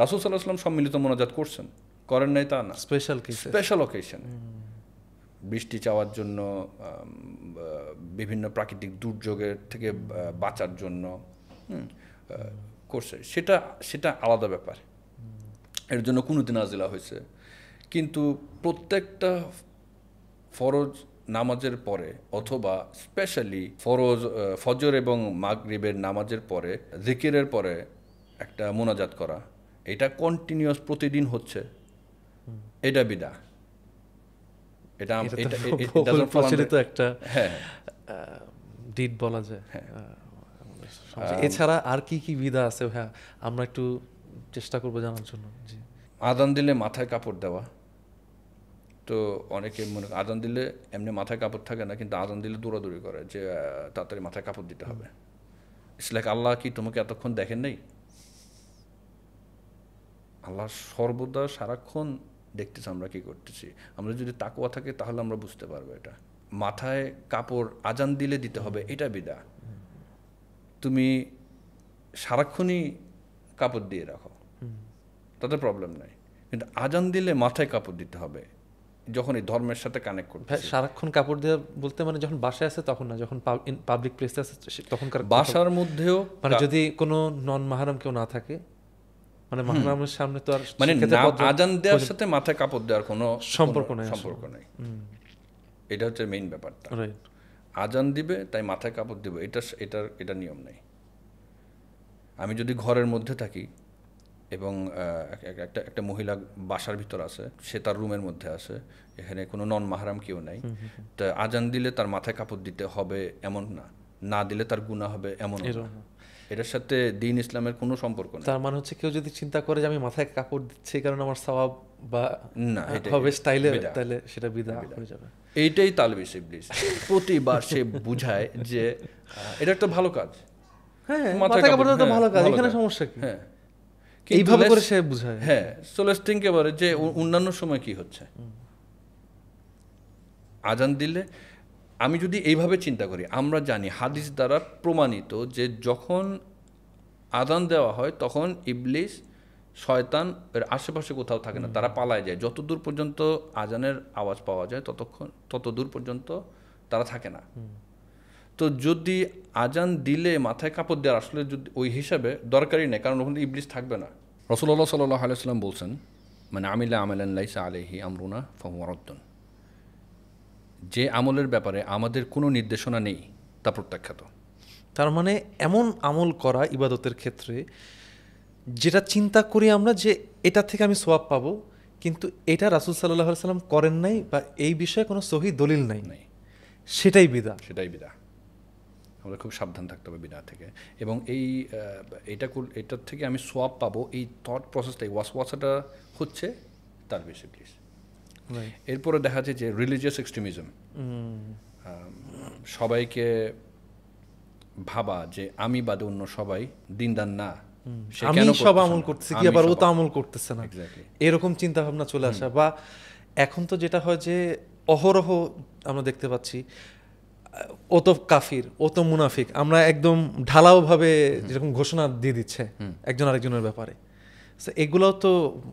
রাসূল সাল্লাল্লাহু আলাইহি ওয়াসাল্লাম সম্মিলিত মোনাজাত করছেন, করেন নাই তা না, স্পেশাল কেস, স্পেশাল অকেশন, বৃষ্টি চাওয়ার জন্য, বিভিন্ন প্রাকৃতিক দুর্যোগের থেকে বাঁচার জন্য করছে, সেটা আলাদা ব্যাপার, এর জন্য কুনুতে নাজিলা হয়েছে। কিন্তু প্রত্যেকটা ফরজ নামাজের পরে অথবা স্পেশালি ফজর এবং মাগরিবের নামাজের পরে জিকিরের পরে একটা মোনাজাত করা, এটা কন্টিনিউয়াস প্রতিদিন হচ্ছে, এটা বিদআহ। এটা প্রচলিত একটা ডিড বলা যায়। এছাড়া আর কি কি বিদআত আছে ভাইয়া, আমরা একটু চেষ্টা করবো জানার জন্য। জি, আযান দিলে মাথায় কাপড় দেওয়া। তো অনেকে মনে করে আযান দিলে এমনি মাথায় কাপড় থাকে না, কিন্তু আযান দিলে দৌড়াদৌড়ি করে যে তাড়াতাড়ি মাথায় কাপড় দিতে হবে। ইটস লাইক আল্লাহ কি তোমাকে এতক্ষণ দেখেন নাই? আল্লাহ সর্বদা সারাক্ষণ দেখতেছে আমরা কি করতেছি। আমরা যদি তাকওয়া থাকে তাহলে আমরা বুঝতে পারবো এটা। মাথায় কাপড় আযান দিলে দিতে হবে, এটা বিদআহ। তুমি সারাক্ষণই কাপড় দিয়ে রাখো, তাতে প্রবলেম নাই, কিন্তু আযান দিলে মাথায় কাপড় দিতে হবে যখন এই ধর্মের সাথে কানেক্ট করতে। সারাক্ষণ কাপড় দেওয়া বলতে মানে যখন বাসায় আছে তখন না, যখন পাবলিক প্লেসে আছে তখনকার। বাসার মধ্যেও মানে যদি কোনো নন মাহরাম কেউ না থাকে, মানে মাহরামের সামনে তো আর মানে আযান দেওয়ার সাথে মাথায় কাপড় দেওয়ার কোনো সম্পর্ক নাই। এটা হচ্ছে মেইন ব্যাপারটা। আযান দিবে তাই মাথায় কাপড় দিবে, এটা নিয়ম নেই। আমি যদি ঘরের মধ্যে থাকি এবং একটা মহিলা বাসার ভিতর আছে, সে তার রুমের মধ্যে আছে, এখানে কোনো নন মাহরাম কেউ নাই, তা আযান দিলে তার মাথায় কাপড় দিতে হবে এমন না দিলে তার গুনাহ হবে এমন না। এটার সাথে দ্বীন ইসলামের কোনো সম্পর্ক নেই। তার মানে হচ্ছে কেউ যদি চিন্তা করে যে আমি মাথায় কাপড় দিচ্ছি কারণ আমার সওয়াব বা না হবে স্টাইলে, তাহলে সেটা বিদআহ হয়ে যাবে। এইটাই তালবিস ইবলিস। প্রতিবার সে বুঝায় যে এটা একটা ভালো কাজ, হ্যাঁ মাথায় কাপড় দেওয়া তো ভালো কাজ, এখানে সমস্যা কি? হ্যাঁ, এইভাবে করে সে বুঝায়। হ্যাঁ, সো লেটস থিংক এবারে যে অন্যান্য সময় কি হচ্ছে। আযান দিলে আমি যদি এইভাবে চিন্তা করি, আমরা জানি হাদিস দ্বারা প্রমাণিত যে যখন আযান দেওয়া হয় তখন ইবলিস শয়তান এর আশেপাশে কোথাও থাকে না, তারা পালায় যায়। যতদূর পর্যন্ত আযানের আওয়াজ পাওয়া যায় ততদূর পর্যন্ত তারা থাকে না। তো যদি আযান দিলে মাথায় কাপড় দেওয়ার আসলে যদি ওই হিসাবে দরকারই নেই, কারণ ওখানে ইবলিস থাকবে না। রাসূলুল্লাহ সাল্লাল্লাহু আলাইহি ওয়াসাল্লাম বলছেন, মানে আমিলা আমালান লাইসা আলাইহি আমরুনা ফাহুয়া রাদ্দুন, যে আমলের ব্যাপারে আমাদের কোনো নির্দেশনা নেই তা প্রত্যাখ্যাত। তার মানে এমন আমল করা ইবাদতের ক্ষেত্রে যেটা চিন্তা করি আমরা যে এটা থেকে আমি সওয়াব পাবো, কিন্তু এটা রাসূল সাল্লাল্লাহু আলাইহি ওয়াসাল্লাম করেন নাই বা এই বিষয়ে কোনো সহিহ দলিল নাই, সেটাই বিদআহ। আমরা খুব সাবধান থাকতে হবে বিদআহ থেকে। এবং এটার থেকে আমি সওয়াব পাবো, এই থট প্রসেসটাই ওয়াসওয়াসাটা হচ্ছে তালবিস ইবলিস। এরপরে দেখা যায় যে রিলিজিয়াস এক্সট্রিমিজম, সবাইকে ভাবা যে আমি বাদে অন্য সবাই দিনদার না, সে আমি কেন সব করতেছে আমল না? করতেছি কি আমি আবার ও সব তো আমল করতেছে না, Exactly. এরকম চিন্তা ভাবনা চলে আসা। বা এখন তো যেটা হয় যে অহরহ আমরা দেখতে পাচ্ছি ও তো কাফির, ও তো মুনাফিক, আমরা একদম ঢালাও ভাবে যেরকম ঘোষণা দিয়ে দিচ্ছে একজন আরেকজনের ব্যাপারে। So এগুলোও তো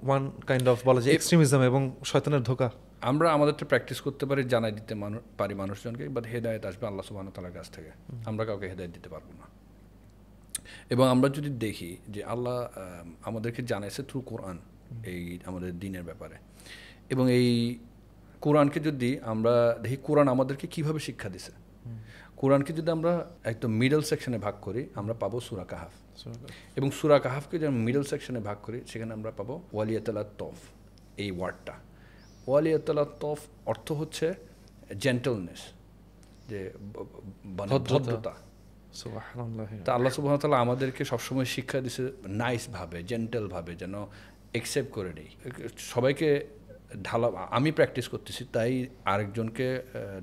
ওয়ান কাইন্ড অফ বলা যায় এক্সট্রিমিজম এবং শয়তানের ধোঁকা। আমরা আমাদেরটা প্র্যাকটিস করতে পারি, জানাই দিতে পারি মানুষজনকে, বাট হেদায়েত আসবে আল্লাহ সুবহানাহু ওয়া তাআলার কাছ থেকে। আমরা কাউকে হেদায়েত দিতে পারবো না। এবং আমরা যদি দেখি যে আল্লাহ আমাদেরকে জানাইছে থ্রু কোরআন এই আমাদের দ্বীনের ব্যাপারে, এবং এই কোরআনকে যদি আমরা দেখি কোরআন আমাদেরকে কিভাবে শিক্ষা দিছে, কোরআনকে যদি আমরা একদম মিডল সেকশনে ভাগ করি আমরা পাবো সূরা কাহাফ, এবং সূরা কাহাফকে যদি আমরা মিডল সেকশনে ভাগ করি সেখানে আমরা পাবো ওয়ালিয়াতুল তফ। এই ওয়ার্ডটা ওয়ালিয়াতুল তফ অর্থ হচ্ছে জেন্টলনেস, যে ভদ্রতা। তা আল্লাহ সুবহানাহু ওয়া তাআলা আমাদেরকে সবসময় শিক্ষা দিছে নাইসভাবে, জেন্টেলভাবে যেন একসেপ্ট করে নেই সবাইকে। আমি প্র্যাকটিস করতেছি, তাই আরেকজনকে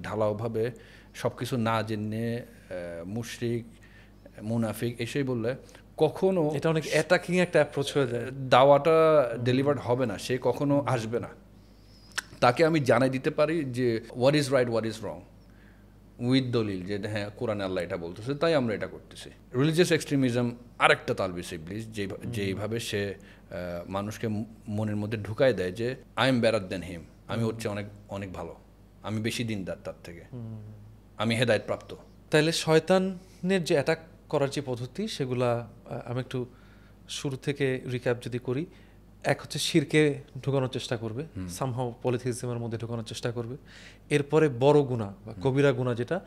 ঢালাওভাবে সব কিছু না জেনে মুশরিক মুনাফিক এসেই বললে কখনো এটা অনেক অ্যাটাকিং একটা অ্যাপ্রোচ হয়ে যায়, দাওয়াটা ডেলিভার্ড হবে না, সে কখনো আসবে না। তাকে আমি জানাই দিতে পারি যে what is right what is wrong with দলিল, যে হ্যাঁ কোরআনে আল্লাহ এটা বলতেছে তাই আমরা এটা করতেছি। রিলিজিয়াস এক্সট্রিমিজম আরেকটা তালবিস ইবলিস, যেইভাবে সে মানুষকে মনের মধ্যে ঢুকায় দেয় যে আই এম বেটার দেন হিম, আমি হচ্ছে অনেক অনেক ভালো, আমি বেশি দিনদার তার থেকে, আমি হেদায়েত প্রাপ্ত। তাইলে শয়তানের যে অ্যাটাক করার যে পদ্ধতি সেগুলা আমি একটু শুরু থেকে রিক্যাপ যদি করি, এক হচ্ছে শিরকে ঢুকানোর চেষ্টা করবে, সামহাও পলিথিজমের মধ্যে ঢুকানোর চেষ্টা করবে। এরপরে বড় গুনাহ বা কবিরা গুনাহ যেটা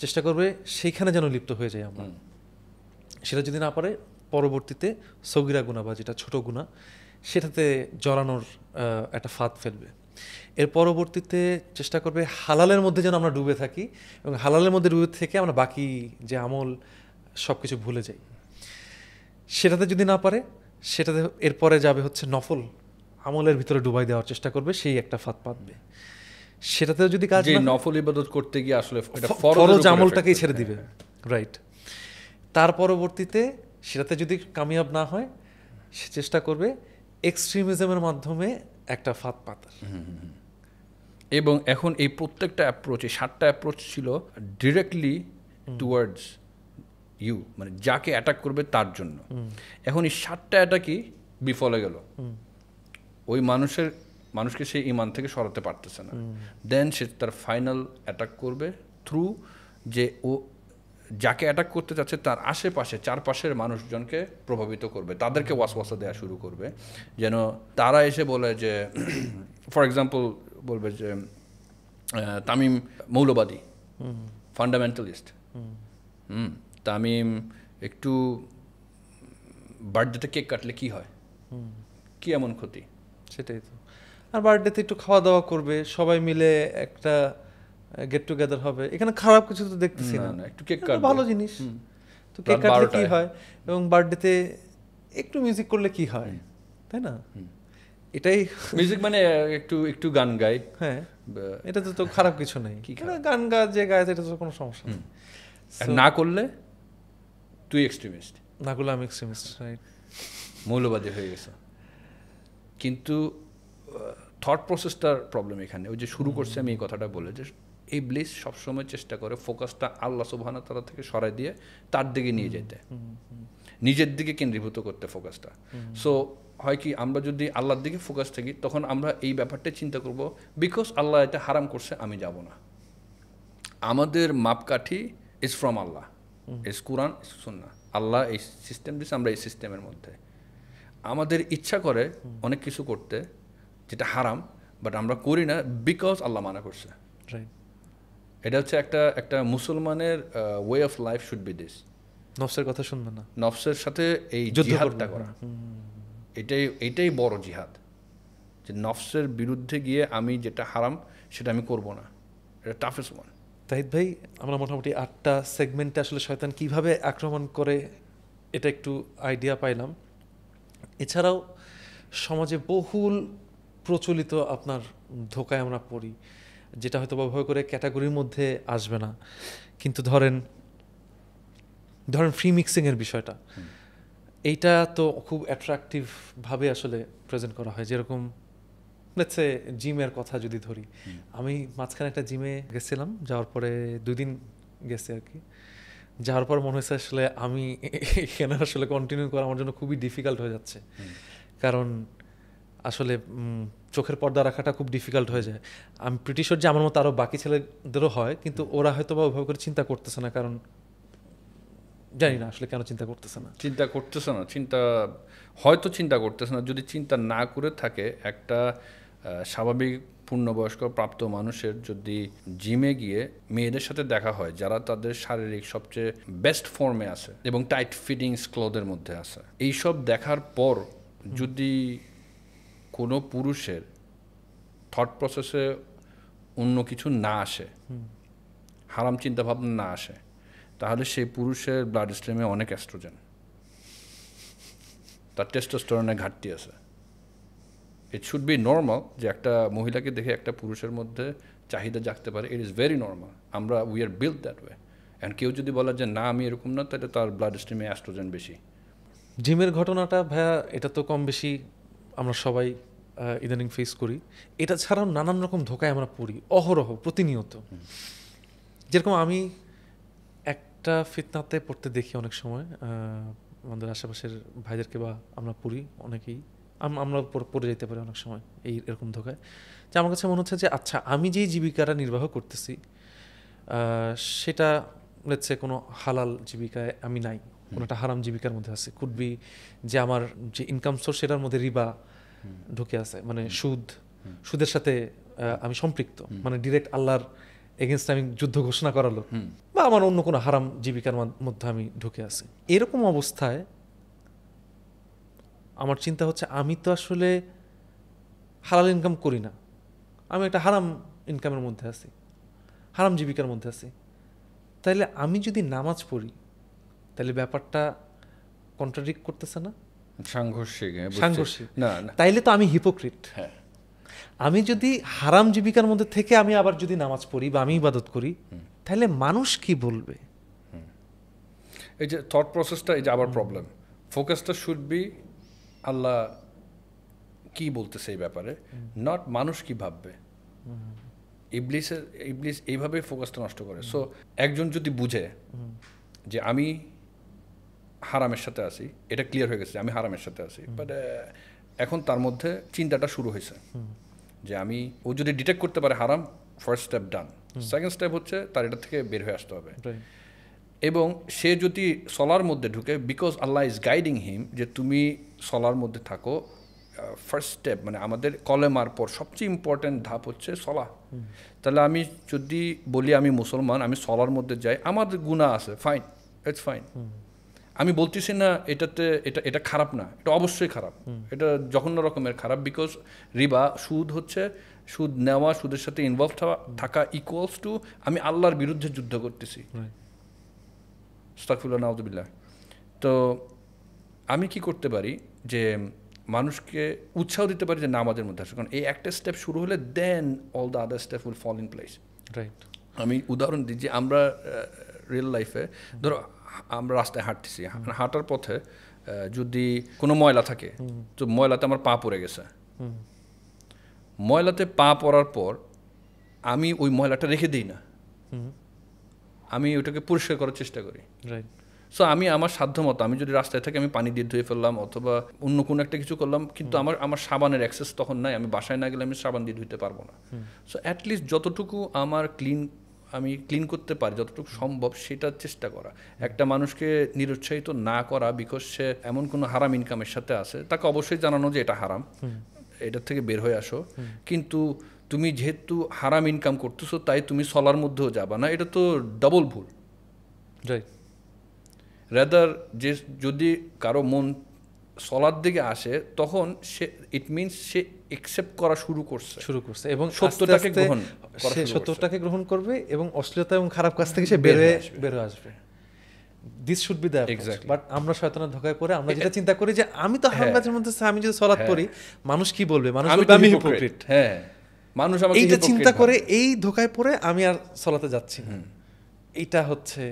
চেষ্টা করবে সেইখানে যেন লিপ্ত হয়ে যায় আমরা, সেটা যদি না পারে পরবর্তীতে সগিরা গুনাহ বা যেটা ছোট গুনাহ সেটাতে জড়ানোর একটা ফাঁদ ফেলবে। এর পরবর্তীতে চেষ্টা করবে হালালের মধ্যে যেন আমরা ডুবে থাকি, এবং হালালের মধ্যে ডুবে থেকে আমরা বাকি যে আমল সব কিছু ভুলে যাই। সেটাতে যদি না পারে সেটাতে এরপরে যাবে হচ্ছে নফল আমলের ভিতরে ডুবাই দেওয়ার চেষ্টা করবে, সেই একটা ফাঁদ পাতবে। সেটাতেও যদি কাজ না, নফল ইবাদত করতে গিয়ে আসলে ফরজ আমলটাকেই ছেড়ে দিবে, রাইট। তার পরবর্তীতে সেটাতে যদি কামিয়াব না হয় সে চেষ্টা করবে এক্সট্রিমিজমের মাধ্যমে একটা ফাঁদ পাতার। এবং এখন এই প্রত্যেকটা অ্যাপ্রোচ, এই 7টা অ্যাপ্রোচ ছিল ডিরেক্টলি টুয়ার্ডস ইউ, মানে যাকে অ্যাটাক করবে তার জন্য। এখন এই 7টা অ্যাটাকই বিফলে গেল, ওই মানুষকে সে ইমান থেকে সরাতে পারতেছে না। দেন সে তার ফাইনাল অ্যাটাক করবে থ্রু যে ও যাকে অ্যাটাক করতে যাচ্ছে তার আশেপাশে চারপাশের মানুষজনকে প্রভাবিত করবে, তাদেরকে ওয়াসওয়াসা দেওয়া শুরু করবে, যেন তারা এসে বলে যে ফর এক্সাম্পল বলবে যে তামিম মৌলবাদী, ফান্ডামেন্টালিস্ট, তামিম একটু বার্থডেতে কেক কাটলে কি হয়, কি এমন ক্ষতি? সেটাই তো। আর বার্থডেতে একটু খাওয়া দাওয়া করবে, সবাই মিলে একটা গেট টুগেদার হবে, এখানে খারাপ কিছু তো দেখতেছি না, একটু কেক কাটবে, ভালো জিনিস। তো কেক কাটলে কি হয়, এবং বার্থডেতে একটু মিউজিক করলে কি হয়, তাই না? এটাই মিউজিক মানে একটু একটু গান গাই, হ্যাঁ, এটা তো খারাপ কিছু নেই, গান যে গায় এটা তো কোনো সমস্যা নেই। না করলে তুই এক্সট্রিমিস্ট, না করলে আমি এক্সট্রিমিস্ট, রাইট, মৌলবাদী হয়ে গেছে। কিন্তু থট প্রসেসটার প্রবলেম এখানে। ওই যে শুরু করছে আমি এই কথাটা বলে যে ইবলিস সবসময় চেষ্টা করে ফোকাসটা আল্লাহ সুবহানাহু ওয়া তাআলা থেকে সরাই দিয়ে তার দিকে নিয়ে যেতে, নিজের দিকে কেন্দ্রীভূত করতে ফোকাসটা। সো হয় কি, আমরা যদি আল্লাহর দিকে ফোকাস থাকি তখন আমরা এই ব্যাপারটা চিন্তা করব বিকজ আল্লাহ এটা হারাম করছে আমি যাব না। আমাদের মাপকাঠি is from Allah, is Quran, is সুন্নাহ। আল্লাহ এই সিস্টেম দিচ্ছে, আমরা এই সিস্টেমের মধ্যে। আমাদের ইচ্ছা করে অনেক কিছু করতে যেটা হারাম, বাট আমরা করি না বিকজ আল্লাহ মানা করছে। এটা হচ্ছে একটা মুসলমানের way of life should be this. নফসের কথা শুনবে না, নফসের সাথে এই জিহাদটা করা, এটাই বড় জিহাদ, যে নফসের বিরুদ্ধে গিয়ে আমি যেটা হারাম সেটা আমি করব না। এটা টাফেস্ট ওয়ান। তাহিদ ভাই, আমরা মোটামুটি 8টা সেগমেন্টে আসলে শয়তান কিভাবে আক্রমণ করে এটা একটু আইডিয়া পাইলাম। এছাড়াও সমাজে বহুল প্রচলিত আপনার ধোকায় আমরা পড়ি, যেটা হয়তো বা ভয় করে ক্যাটাগরির মধ্যে আসবে না, কিন্তু ধরেন ফ্রি মিক্সিংয়ের বিষয়টা, এইটা তো খুব অ্যাট্রাকটিভভাবে আসলে প্রেজেন্ট করা হয়। যেরকম লেটস সে জিমের কথা যদি ধরি, আমি মাঝখানে একটা জিমে গেছিলাম, যাওয়ার পরে 2 দিন গেছি আর কি। যাওয়ার পর মনে হয়েছে আসলে আমি এখানে আসলে কন্টিনিউ করা আমার জন্য খুবই ডিফিকাল্ট হয়ে যাচ্ছে, কারণ আসলে চোখের পর্দা রাখাটা খুব ডিফিকাল্ট হয়ে যায়। আমি প্রিটি শিওর যে আমার মতো আরও বাকি ছেলেদেরও হয়, কিন্তু ওরা হয়তো বা ওইভাবে করে চিন্তা করতেছে না, কারণ জানি না আসলে কেন চিন্তা করতেছে না। হয়তো চিন্তা করতেছে না। যদি চিন্তা না করে থাকে, একটা স্বাভাবিক পূর্ণবয়স্ক প্রাপ্ত মানুষের যদি জিমে গিয়ে মেয়েদের সাথে দেখা হয় যারা তাদের শারীরিক সবচেয়ে বেস্ট ফর্মে আছে এবং টাইট ফিটিংস ক্লোথের মধ্যে আছে, এইসব দেখার পর যদি কোনো পুরুষের থট প্রসেসে অন্য কিছু না আসে, হারাম চিন্তাভাবনা না আসে, তাহলে সেই পুরুষের ব্লাড স্ট্রিমে অনেক অ্যাস্ট্রোজেন, তার টেস্টোস্টেরনের ঘাটতি আছে। ইট শুড বি নর্মাল যে একটা মহিলাকে দেখে একটা পুরুষের মধ্যে চাহিদা জাগতে পারে। It is very normal. We are build that way. And কেউ যদি বলে যে না আমি এরকম না, তাহলে তার ব্লাড স্ট্রিমে অ্যাস্ট্রোজেন বেশি। জিমের ঘটনাটা ভাইয়া, এটা তো কম বেশি আমরা সবাই ইদানিং ফেস করি। এটা ছাড়াও নানান রকম ধোকায় আমরা পড়ি অহরহ, প্রতিনিয়ত। যেরকম আমি একটা ফিতনাতে পড়তে দেখি অনেক সময়, আমাদের আশেপাশের ভাইদেরকে বা আমরা পড়ি অনেকেই, আমরা পড়ে যেতে পারি অনেক সময় এরকম ধোকায়। যে আমার কাছে মনে হচ্ছে যে আচ্ছা, আমি যেই জীবিকাটা নির্বাহ করতেছি সেটা লেটস সে কোনো হালাল জীবিকায় আমি নাই, কোনো একটা হারাম জীবিকার মধ্যে আছে। কুড বি যে আমার যে ইনকাম সোর্স সেটার মধ্যে রিবা ঢুকে আছে, মানে সুদের সাথে আমি সম্পৃক্ত, মানে ডিরেক্ট আল্লাহর এগেনস্ট আমি যুদ্ধ ঘোষণা করালো, বা আমার অন্য কোনো হারাম জীবিকার মধ্যে আমি ঢুকে আছি। এরকম অবস্থায় আমার চিন্তা হচ্ছে আমি তো আসলে হালাল ইনকাম করি না, আমি একটা হারাম ইনকামের মধ্যে আছি, হারাম জীবিকার মধ্যে আছি। তাইলে আমি যদি নামাজ পড়ি তাহলে ব্যাপারটা কন্ট্রাডিক্ট করতেছে না? সাংঘর্ষিক। না, তাইলে তো আমি হিপোক্রিট। হ্যাঁ, আমি যদি হারাম জীবিকার মধ্যে থেকে আমি আবার যদি নামাজ পড়ি বা আমি ইবাদত করি, তাহলে মানুষ কি বলবে? এই যে থট প্রসেসটা, এই যে আবার প্রবলেম। ফোকাসটা শুড বি আল্লাহ কি বলতেছে এই ব্যাপারে, নট মানুষ কি ভাববে। ইবলিস এইভাবে ফোকাসটা নষ্ট করে। সো একজন যদি বুঝে যে আমি হারামের সাথে আছি, এটা ক্লিয়ার হয়ে গেছে আমি হারামের সাথে আছি, বাট এখন তার মধ্যে চিন্তাটা শুরু হয়েছে যে ও যদি ডিটেক্ট করতে পারে হারাম, ফার্স্ট স্টেপ ডান। সেকেন্ড স্টেপ হচ্ছে তার এটা থেকে বের হয়ে আসতে হবে। এবং সে যদি সলার মধ্যে ঢুকে, বিকজ আল্লাহ ইজ গাইডিং হিম, যে তুমি সলার মধ্যে থাকো। ফার্স্ট স্টেপ মানে আমাদের কলেমার পর সবচেয়ে ইম্পর্ট্যান্ট ধাপ হচ্ছে সলা। তাহলে আমি যদি বলি আমি মুসলমান, আমি সলার মধ্যে যাই, আমার গুনাহ আছে, ফাইন, ইটস ফাইন। আমি বলতেছি না এটা খারাপ না, এটা অবশ্যই খারাপ, এটা জঘন্য রকমের খারাপ। বিকজ রিবা, সুদ হচ্ছে, সুদ নেওয়া, সুদের সাথে ইনভলভ থাকা ইকুয়ালস টু আমি আল্লাহর বিরুদ্ধে যুদ্ধ করতেছি। আস্তাগফিরুল্লাহ, নাউযুবিল্লাহ। তো আমি কি করতে পারি যে মানুষকে উৎসাহ দিতে পারি যে নামাজের মধ্যে আসে, কারণ এই একটা স্টেপ শুরু হলে then all the other step will fall in place. Right. আমি উদাহরণ দিই যে আমরা রিয়েল লাইফে ধরো আমরা রাস্তায় হাঁটতেছি, হাঁটার পথে যদি কোনো ময়লা থাকে, তো ময়লাতে আমার পা পড়ে গেছে, ময়লাতে পা পড়ার পর আমি ওই ময়লাটা রেখে দিই না, আমি ওটাকে পরিষ্কার করার চেষ্টা করি। রাইট। সো আমি আমার সাধ্য মতো, আমি যদি রাস্তায় থাকি আমি পানি দিয়ে ধুয়ে ফেললাম অথবা অন্য কোনো একটা কিছু করলাম, কিন্তু আমার সাবানের অ্যাক্সেস তখন নাই, আমি বাসায় না গেলে আমি সাবান দিয়ে ধুইতে পারবো না। সো অ্যাটলিস্ট যতটুকু আমার আমি ক্লিন করতে পারি, যতটুকু সম্ভব সেটার চেষ্টা করা। একটা মানুষকে নিরুৎসাহিত না করা বিকজ সে এমন কোনো হারাম ইনকামের সাথে আছে, তাকে অবশ্যই জানানো যে এটা হারাম, এটার থেকে বের হয়ে আসো। কিন্তু তুমি যেহেতু হারাম ইনকাম করতেছো তাই তুমি সলার মধ্যেও যাবা না, এটা তো ডাবল ভুল। রাইট। রাদার যে যদি কারো মন সলার দিকে আসে, তখন সে ইট মিনস সে একসেপ্ট করা শুরু করছে এবং সত্যটাকে গ্রহণ করবে এবং অশ্লীলতা এবং খারাপ কাজ থেকে সে বের হয়ে আসবে। This should be the approach. But আমরা শয়তানের ধোঁকায় পড়ে আমরা যেটা চিন্তা করি যে আমি তো হারাম কাজের মধ্যে, আমি যদি সালাত পড়ি মানুষ কি বলবে, মানুষ বলবে আমি হিপোক্রিট। হ্যাঁ, মানুষ আমাকে এইটা hypocrite চিন্তা করে ভাবে। এই ধোকায় পড়ে আমি আর সলাতে যাচ্ছি না। এইটা হচ্ছে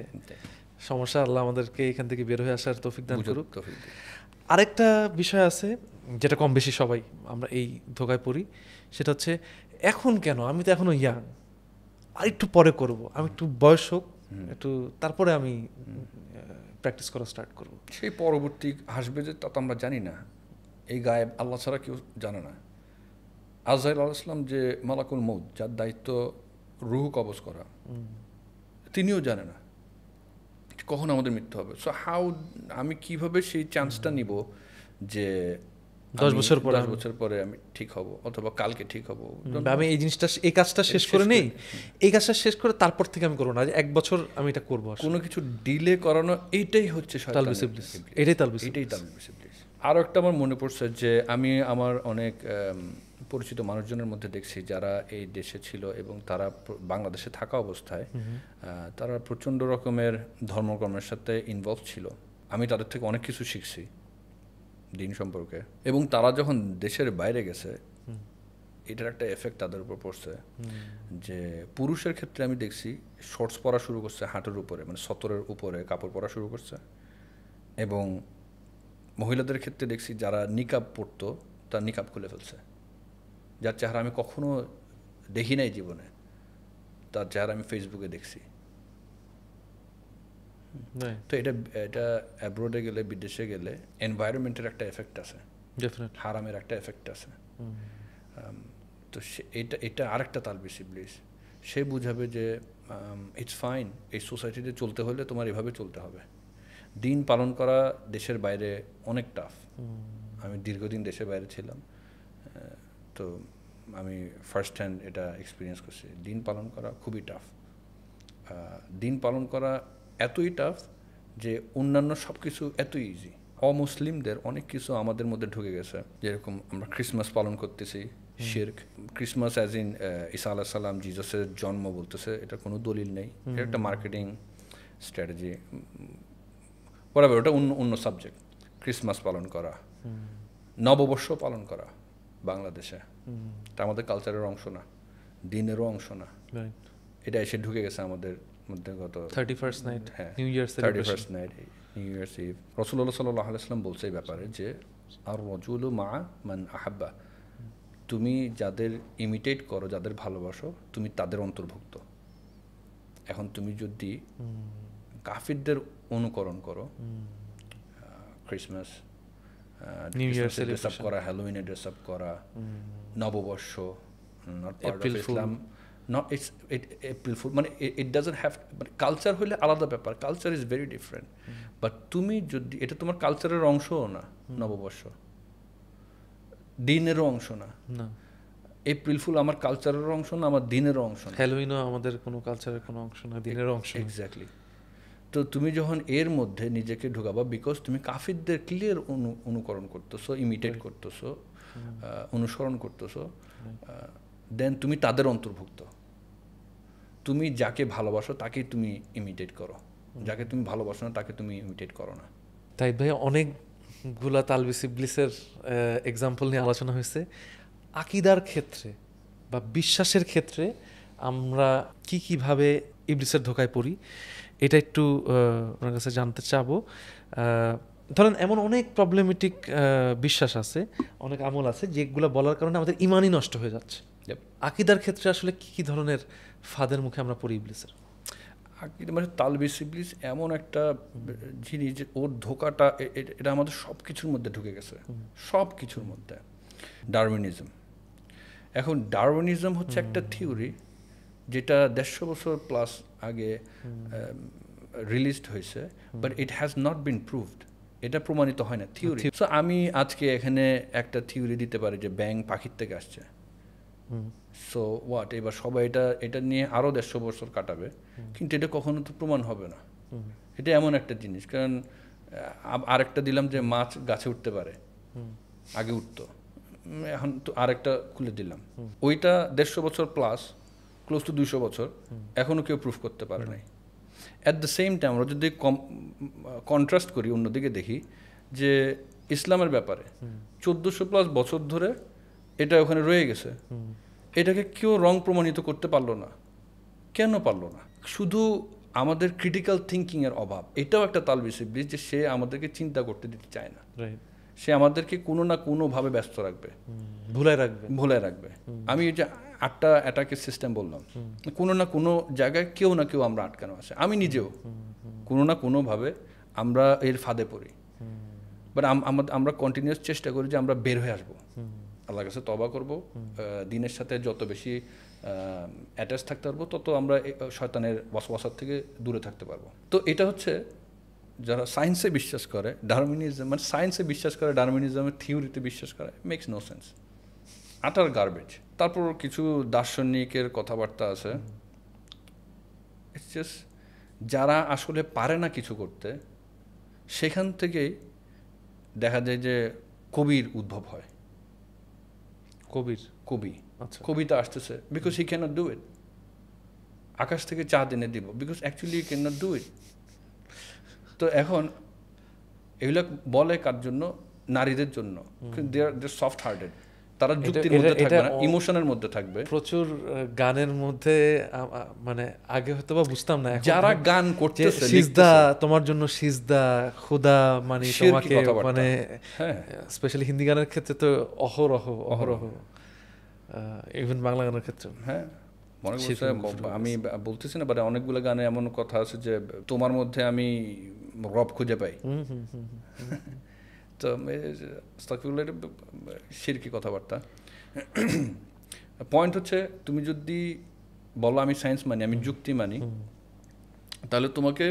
সমস্যা। আল্লাহ আমাদেরকে এখান থেকে বের হয়ে আসার তৌফিক দান বুঝার করুক। তৌফিক দিন। আরেকটা বিষয় আছে যেটা কম বেশি সবাই আমরা এই ধোকায় পড়ি, সেটা হচ্ছে এখন কেন, আমি তো এখনো ইয়াং, আর একটু পরে করব, আমি একটু বয়স হোক একটু, তারপরে আমি প্র্যাকটিস করা স্টার্ট করব। সেই পরবর্তী আসবে যে তা তো আমরা জানি না, এই গায়েব আল্লাহ ছাড়া কেউ জানে না। আজরাইল আলাইহিস সালাম যে মালাকুল মউত, যার দায়িত্ব রূহ কবজ করা, তিনিও জানে না কখন আমাদের মৃত্যু হবে। সো আমি কিভাবে সেই চান্সটা নিব যে 10 বছর পরে 10 বছর পরে আমি ঠিক হব অথবা কালকে ঠিক হব, আমি এই জিনিসটা এই কাজটা শেষ করে নেই, এই কাজটা শেষ করে তারপর থেকে আমি করবো না, এক বছর আমি এটা করবো। কোনো কিছু ডিলে করানো এইটাই হচ্ছে তালবিস ইবলিস, এটাই তালবিস ইবলিস। আরও একটা আমার মনে পড়ছে যে আমি আমার অনেক পরিচিত মানুষজনের মধ্যে দেখছি যারা এই দেশে ছিল এবং তারা বাংলাদেশে থাকা অবস্থায় তারা প্রচণ্ড রকমের ধর্মকর্মের সাথে ইনভলভ ছিল। আমি তাদের থেকে অনেক কিছু শিখছি দিন সম্পর্কে, এবং তারা যখন দেশের বাইরে গেছে এটার একটা এফেক্ট তাদের উপর পড়ছে। যে পুরুষের ক্ষেত্রে আমি দেখছি শর্টস পরা শুরু করছে হাঁটুর উপরে, মানে সতরের উপরে কাপড় পরা শুরু করছে, এবং মহিলাদের ক্ষেত্রে দেখছি যারা নিকাব পরতো তার নিকাব খুলে ফেলছে। যার চেহারা আমি কখনো দেখি নাই জীবনে, তার চেহারা আমি ফেসবুকে দেখছি। তো এটা অ্যাব্রোডে গেলে, বিদেশে গেলে এনভায়রনমেন্টের একটা এফেক্ট আছে, হারামের একটা এফেক্ট আছে। তো এটা আরেকটা তালবিস ইবলিস। সে বুঝাবে যে ইটস ফাইন, এই সোসাইটিতে চলতে হলে তোমার এভাবে চলতে হবে। দিন পালন করা দেশের বাইরে অনেক টাফ। আমি দীর্ঘদিন দেশের বাইরে ছিলাম, তো আমি ফার্স্ট হ্যান্ড এটা এক্সপিরিয়েন্স করছি। দিন পালন করা খুবই টাফ। দিন পালন করা এতই টাফ যে অন্যান্য সব কিছু এতই ইজি। অমুসলিমদের অনেক কিছু আমাদের মধ্যে ঢুকে গেছে, যেরকম আমরা ক্রিসমাস পালন করতেছি, শিরক। ক্রিসমাস অ্যাজ ইন ঈসা আলাইহিস সালাম, জিজাসের জন্ম বলতেছে, এটা কোনো দলিল নেই, এটা একটা মার্কেটিং স্ট্র্যাটেজি, বরাবর। ওটা অন্য সাবজেক্ট। ক্রিসমাস পালন করা, নববর্ষ পালন করা বাংলাদেশে, এটা আমাদের কালচারের অংশ না, দিনেরও অংশ না। এটা এসে ঢুকে গেছে আমাদের মধ্যে গত 31st নাইট, হ্যাঁ, new year 31st night, new year's eve. রাসূলুল্লাহ সাল্লাল্লাহু আলাইহি ওয়াসাল্লাম বলছে এই ব্যাপারে যে আর রাজুলু মা মান আহাব্বা, তুমি যাদের ইমিটেট করো, যাদের ভালোবাসো, তুমি তাদের অন্তর্ভুক্ত। এখন তুমি যদি কাফিরদের অনুকরণ করো, Christmas new year dress up করা, হ্যালোউইনে ড্রেস আপ করা, নববর্ষ, not part of Islam, not April fool, মানে ইট ডাজন্ট হ্যাভ, মানে কালচার হলে আলাদা ব্যাপার, culture is very different. But তুমি যদি, এটা তোমার কালচারের অংশও না, নববর্ষ দিনেরও অংশ না। এপ্রিল ফুল আমার কালচারের অংশ না, আমার দিনেরও অংশ না। হ্যালোউইনও আমাদের কোনো কালচারের কোনো অংশ না, দিনেরও অংশ। এক্স্যাক্টলি। তো তুমি যখন এর মধ্যে নিজেকে ঢোকাবা, বিকজ তুমি কাফিরদের ক্লিয়ার অনুকরণ করতেছো, ইমিটেট করতেছো, অনুসরণ করতেছো, দেন তুমি তাদের অন্তর্ভুক্ত। তুমি যাকে ভালোবাসো তাকেই তুমি ইমিটেট করো, যাকে তুমি ভালোবাসো না তাকে তুমি ইমিটেট করো না। তাই ভাই অনেকগুলা তালবিস ইবলিসের এক্সাম্পল নিয়ে আলোচনা হয়েছে। আকীদার ক্ষেত্রে বা বিশ্বাসের ক্ষেত্রে আমরা কিভাবে ইবলিসের ধোকায় পড়ি এটা একটু ওনার কাছে জানতে চাবো। ধরেন এমন অনেক প্রবলেমেটিক বিশ্বাস আছে, অনেক আমল আছে যেগুলো বলার কারণে আমাদের ইমানই নষ্ট হয়ে যাচ্ছে। আকীদার ক্ষেত্রে আসলে কি ধরনের ফাঁদের মুখে আমরা পড়ি ইবলিসের? আকীদা মানে তালবিস ইবলিস এমন একটা জিনিস যে ওর ধোকাটা এটা আমাদের সব কিছুর মধ্যে ঢুকে গেছে, সব কিছুর মধ্যে। ডারউইনিজম, এখন ডারউইনিজম হচ্ছে একটা থিওরি যেটা 150 বছর প্লাস আগে রিলিজড হয়েছে, but it has not been proved. এটা প্রমাণিত হয় না, থিওরি। সো আমি আজকে এখানে একটা থিওরি দিতে পারি যে ব্যাঙ পাখির থেকে আসছে, সো হোয়াট, এবার সবাই এটা নিয়ে আরও 150 বছর কাটাবে, কিন্তু এটা কখনো তো প্রমাণ হবে না। এটা এমন একটা জিনিস, কারণ আরেকটা দিলাম যে মাছ গাছে উঠতে পারে, আগে উঠতো, এখন তো আরেকটা খুলে দিলাম, ওইটা 150 বছর প্লাস, ক্লোজ টু 200 বছর, এখনও কেউ প্রুফ করতে পারে নাই। অ্যাট দ্য সেম টাইম আমরা যদি কন্ট্রাস্ট করি, অন্যদিকে দেখি যে ইসলামের ব্যাপারে 1400 প্লাস বছর ধরে এটা ওখানে রয়ে গেছে, এটাকে কেউ রং প্রমাণিত করতে পারলো না। কেন পারলো না? শুধু আমাদের ক্রিটিক্যাল থিঙ্কিংয়ের অভাব। এটাও একটা তালবিস ইবলিস, যে সে আমাদেরকে চিন্তা করতে দিতে চায় না। সে আমাদেরকে কোনো না কোনোভাবে ব্যস্ত রাখবে, ভুলে রাখবে। আমি এই যে 8টা অ্যাটাকের সিস্টেম বললাম, কোনো না কোনো জায়গায় কেউ না কেউ আমরা আটকানো আছে। আমি নিজেও কোনো না কোনোভাবে আমরা এর ফাঁদে পড়ি, বাট আমরা কন্টিনিউয়াস চেষ্টা করি যে আমরা বের হয়ে আসবো, আল্লাহর কাছে তওবা করব, দিনের সাথে যত বেশি অ্যাটাচ থাকতে পারবো তত আমরা শয়তানের ওয়াসওয়াসার থেকে দূরে থাকতে পারবো। তো এটা হচ্ছে যারা সায়েন্সে বিশ্বাস করে, ডারউইনিজম, মানে সায়েন্সে বিশ্বাস করে, ডারউইনিজমের থিওরিতে বিশ্বাস করে, মেক্স নো সেন্স, আটার গার্বেজ। তারপর কিছু দার্শনিকের কথাবার্তা আছে, ইটস জাস্ট যারা আসলে পারে না কিছু করতে, সেখান থেকেই দেখা যায় যে কবির উদ্ভব হয়। কবি কবিতা আসতেছে because he can not do it. আকাশ থেকে চাঁদ এনে দিব because actually he can not do it. তো এখন এগুলো বলে কার জন্য? নারীদের জন্য। দে আর সফট হার্টেড, তারা যুক্তির মধ্যে থাকবে না, ইমোশনের মধ্যে থাকবে। প্রচুর গানের মধ্যে মানে আগে হয়তো বা বুঝতাম না, যারা গান করতেছে, সিজদা তোমার জন্য, সিজদা খোদা, মানে তোমাকে, মানে স্পেশালি হিন্দি গানের ক্ষেত্রে তো অহরহ ইভেন বাংলা গানের ক্ষেত্রে। হ্যাঁ, মনে করছে, আমি বলতেছি না, বাট অনেকগুলো গানে এমন কথা আছে যে তোমার মধ্যে আমি রব খুঁজে পাই। তো শিরকি কথাবার্তা। পয়েন্ট হচ্ছে, তুমি যদি বলো আমি সায়েন্স মানি, আমি যুক্তি মানি, তাহলে তোমাকে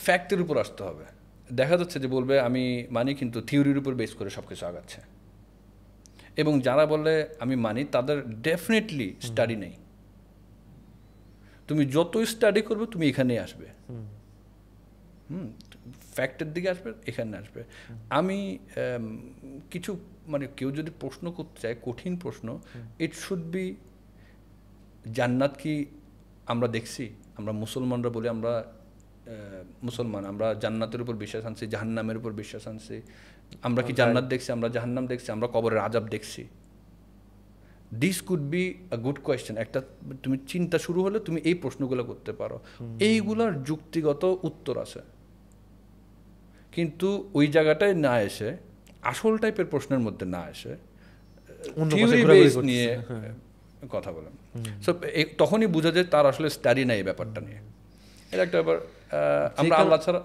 ফ্যাক্টের উপর আসতে হবে। দেখা যাচ্ছে যে বলবে আমি মানি, কিন্তু থিওরির উপর বেস করে সব কিছু আগাচ্ছে। এবং যারা বলে আমি মানি, তাদের ডেফিনেটলি স্টাডি নেই। তুমি যতই স্টাডি করবে তুমি এখানেই আসবে, ফ্যাক্টের দিকে আসবে, এখানে আসবে। আমি কিছু, মানে কেউ যদি প্রশ্ন করতে চায়, কঠিন প্রশ্ন, ইট শুড বি জান্নাত কি আমরা দেখছি? আমরা মুসলমানরা বলি আমরা মুসলমান, আমরা জান্নাতের উপর বিশ্বাস আনছি, জাহান্নামের উপর বিশ্বাস আনছি। আমরা কি জান্নাত দেখছি? আমরা জাহান্নাম দেখছি? আমরা কবরের আযাব দেখছি? This could be a good question. একটা তুমি চিন্তা শুরু হলে তুমি এই প্রশ্নগুলো করতে পারো, এইগুলার যুক্তিগত উত্তর আছে। কিন্তু ওই জায়গাটায় না এসে, আসল টাইপের প্রশ্নের মধ্যে না এসে, থিওরি বেস নিয়ে কথা বলেন, সো তখনই বোঝা যায় তার আসলে স্টাডি নাই ব্যাপারটা নিয়ে। এটা একটা ব্যাপার। আমরা আল্লাহ ছাড়া,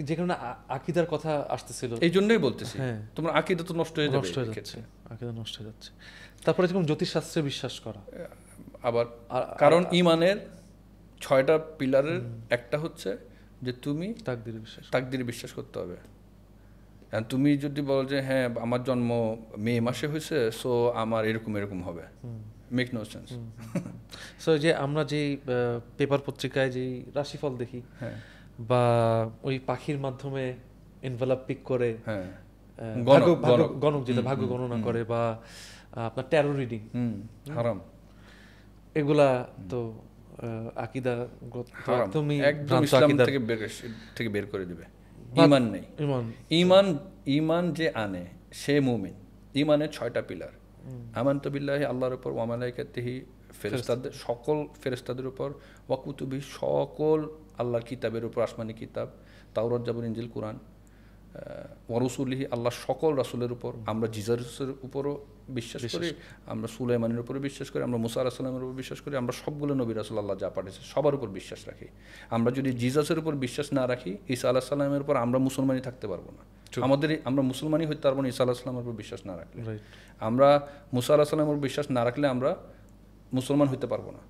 যেখানে আকীদার কথা আসতেছিল, এই জন্যই বলতেছি, তোমার আকীদা তো নষ্ট হয়ে যাচ্ছে, আকীদা নষ্ট হয়ে যাচ্ছে। তারপরে যেমন জ্যোতিষশাস্ত্রে বিশ্বাস করা, আবার কারণ ইমানের 6টা পিলারের একটা হচ্ছে যে তুমি তাকদীরে বিশ্বাস করতে হবে। তুমি যদি বলো যে হ্যাঁ আমার জন্ম মে মাসে হয়েছে, সো আমার এরকম হবে, মেক নো সেন্স। সো যে আমরা যেই পেপার পত্রিকায় যেই রাশিফল দেখি, বা ওই পাখির মাধ্যমে এনভেলপ পিক করে গণক, যেটা ভাগ্য গণনা করে, বা আপনার ট্যারো রিডিং, হারাম। এগুলা তো আকীদা একদমই একদম ইসলাম থেকে বের করে দিবে। ঈমান নেই, ঈমান যে আনে সে মুমিন। ঈমানের 6টা পিলার, আমানতু বিল্লাহি, আল্লাহর উপর, ওয়া মালাইকাতিহি, ফেরেশতাদের, সকল ফেরেশতাদের উপর, ওয়া কুতুবি, সকল আল্লাহর কিতাবের উপর, আসমানি কিতাব, তাওরাত, জাবুর, ইনজিল, কুরআন, ওয়া রাসূলিহি, আল্লাহর সকল রাসূলের উপর। আমরা জিসাসের উপরও বিশ্বাস করি, আমরা সুলাইমানের উপরে বিশ্বাস করি, আমরা মুসা আলাইহিস সালামের উপর বিশ্বাস করি, আমরা সবগুলো নবী রাসূল আল্লাহ যা পাঠিয়েছে সবার উপর বিশ্বাস রাখি। আমরা যদি জিসাসের উপর বিশ্বাস না রাখি, ঈসা আলাইহিস সালামের উপর, আমরা মুসলমানই থাকতে পারবো না। আমরা মুসলমানই হইতে পারবো না ঈসা আলাইহিস সালামের উপর বিশ্বাস না রাখলে। আমরা মুসা আলাইহিস সালামের উপর বিশ্বাস না রাখলে আমরা মুসলমান হইতে পারবো না।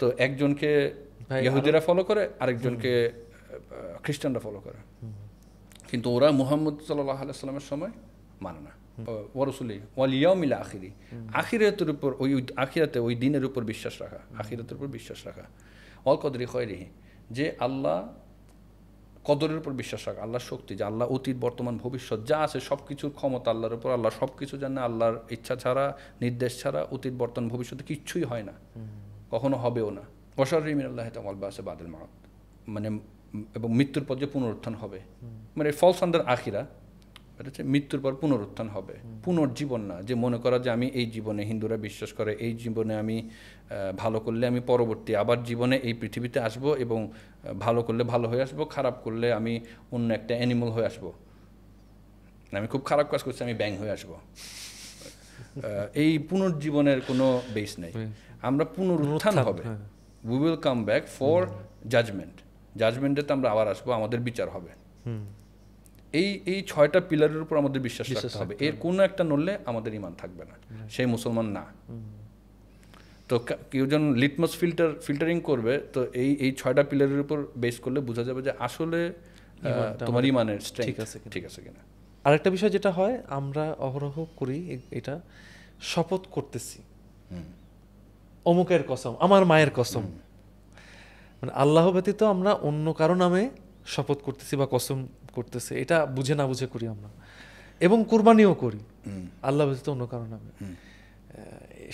তো একজনকে ইহুদিরা ফলো করে, আরেকজনকে খ্রিস্টানরা ফলো করে, কিন্তু ওরা মুহাম্মদ সাল্লাল্লাহু আলাইহি ওয়াসাল্লামের সময় মানে না। ওয়ারসুলি ওয়াল ইয়াউমিল আখিরি, আখিরাতের উপর, ওই আখিরাতে, ওই দিনের উপর বিশ্বাস রাখা, আখিরাতের উপর বিশ্বাস রাখা। ওয়াল কদরি খায়রিহি, যে আল্লাহ কদরের উপর বিশ্বাস রাখা, আল্লাহর শক্তি, যে আল্লাহ অতীত, বর্তমান, ভবিষ্যৎ যা আছে সব কিছুর ক্ষমতা আল্লাহর উপর, আল্লাহ সব কিছু জানে, আল্লাহর ইচ্ছা ছাড়া, নির্দেশ ছাড়া অতীত, বর্তমান, ভবিষ্যতে কিচ্ছুই হয় না, কখনো হবেও না। ওয়াশাররি মিনাল্লাহি তাআলা বাসে বাদুল মাউত, মানে এবং মৃত্যুর পর যে পুনরুত্থান হবে, মানে ফলস আন্ডার আখিরা, এটা হচ্ছে মৃত্যুর পর পুনরুত্থান হবে, পুনর্জীবন না। যে মনে করা যে আমি এই জীবনে, হিন্দুরা বিশ্বাস করে এই জীবনে আমি ভালো করলে আমি পরবর্তী আবার জীবনে এই পৃথিবীতে আসব এবং ভালো করলে ভালো হয়ে আসব, খারাপ করলে আমি অন্য একটা অ্যানিমাল হয়ে আসব, আমি খুব খারাপ কাজ করছি আমি ব্যাং হয়ে আসব। এই পুনর্জীবনের কোনো বেস নেই। আমরা পুনরুত্থান হবে, we will come back for judgment, জাজমেন্টে তো আমরা আবার আসবো, আমাদের বিচার হবে। এই 6টা পিলারের উপর আমাদের বিশ্বাস রাখতে হবে। এর কোনো একটা নড়লে আমাদের ঈমান থাকবে না, সেই মুসলমান না। তো কেউ যখন লিটমাস ফিল্টারিং করবে, তো এই 6টা পিলারের উপর বেস করলে বোঝা যাবে যে আসলে তোমার ঈমানের স্ট্রেংথ ঠিক আছে কিনা। আরেকটা বিষয় যেটা হয়, আমরা অহরহ করি এটা, শপথ করতেছি অমুকের কসম, আমার মায়ের কসম, মানে আল্লাহ ব্যতীত আমরা অন্য কারো নামে শপথ করতেছি বা কসম করতেছি, এটা বুঝে না বুঝে করি আমরা, এবং কুরবানিও করি আল্লাহ ব্যতীত অন্য কারো নামে।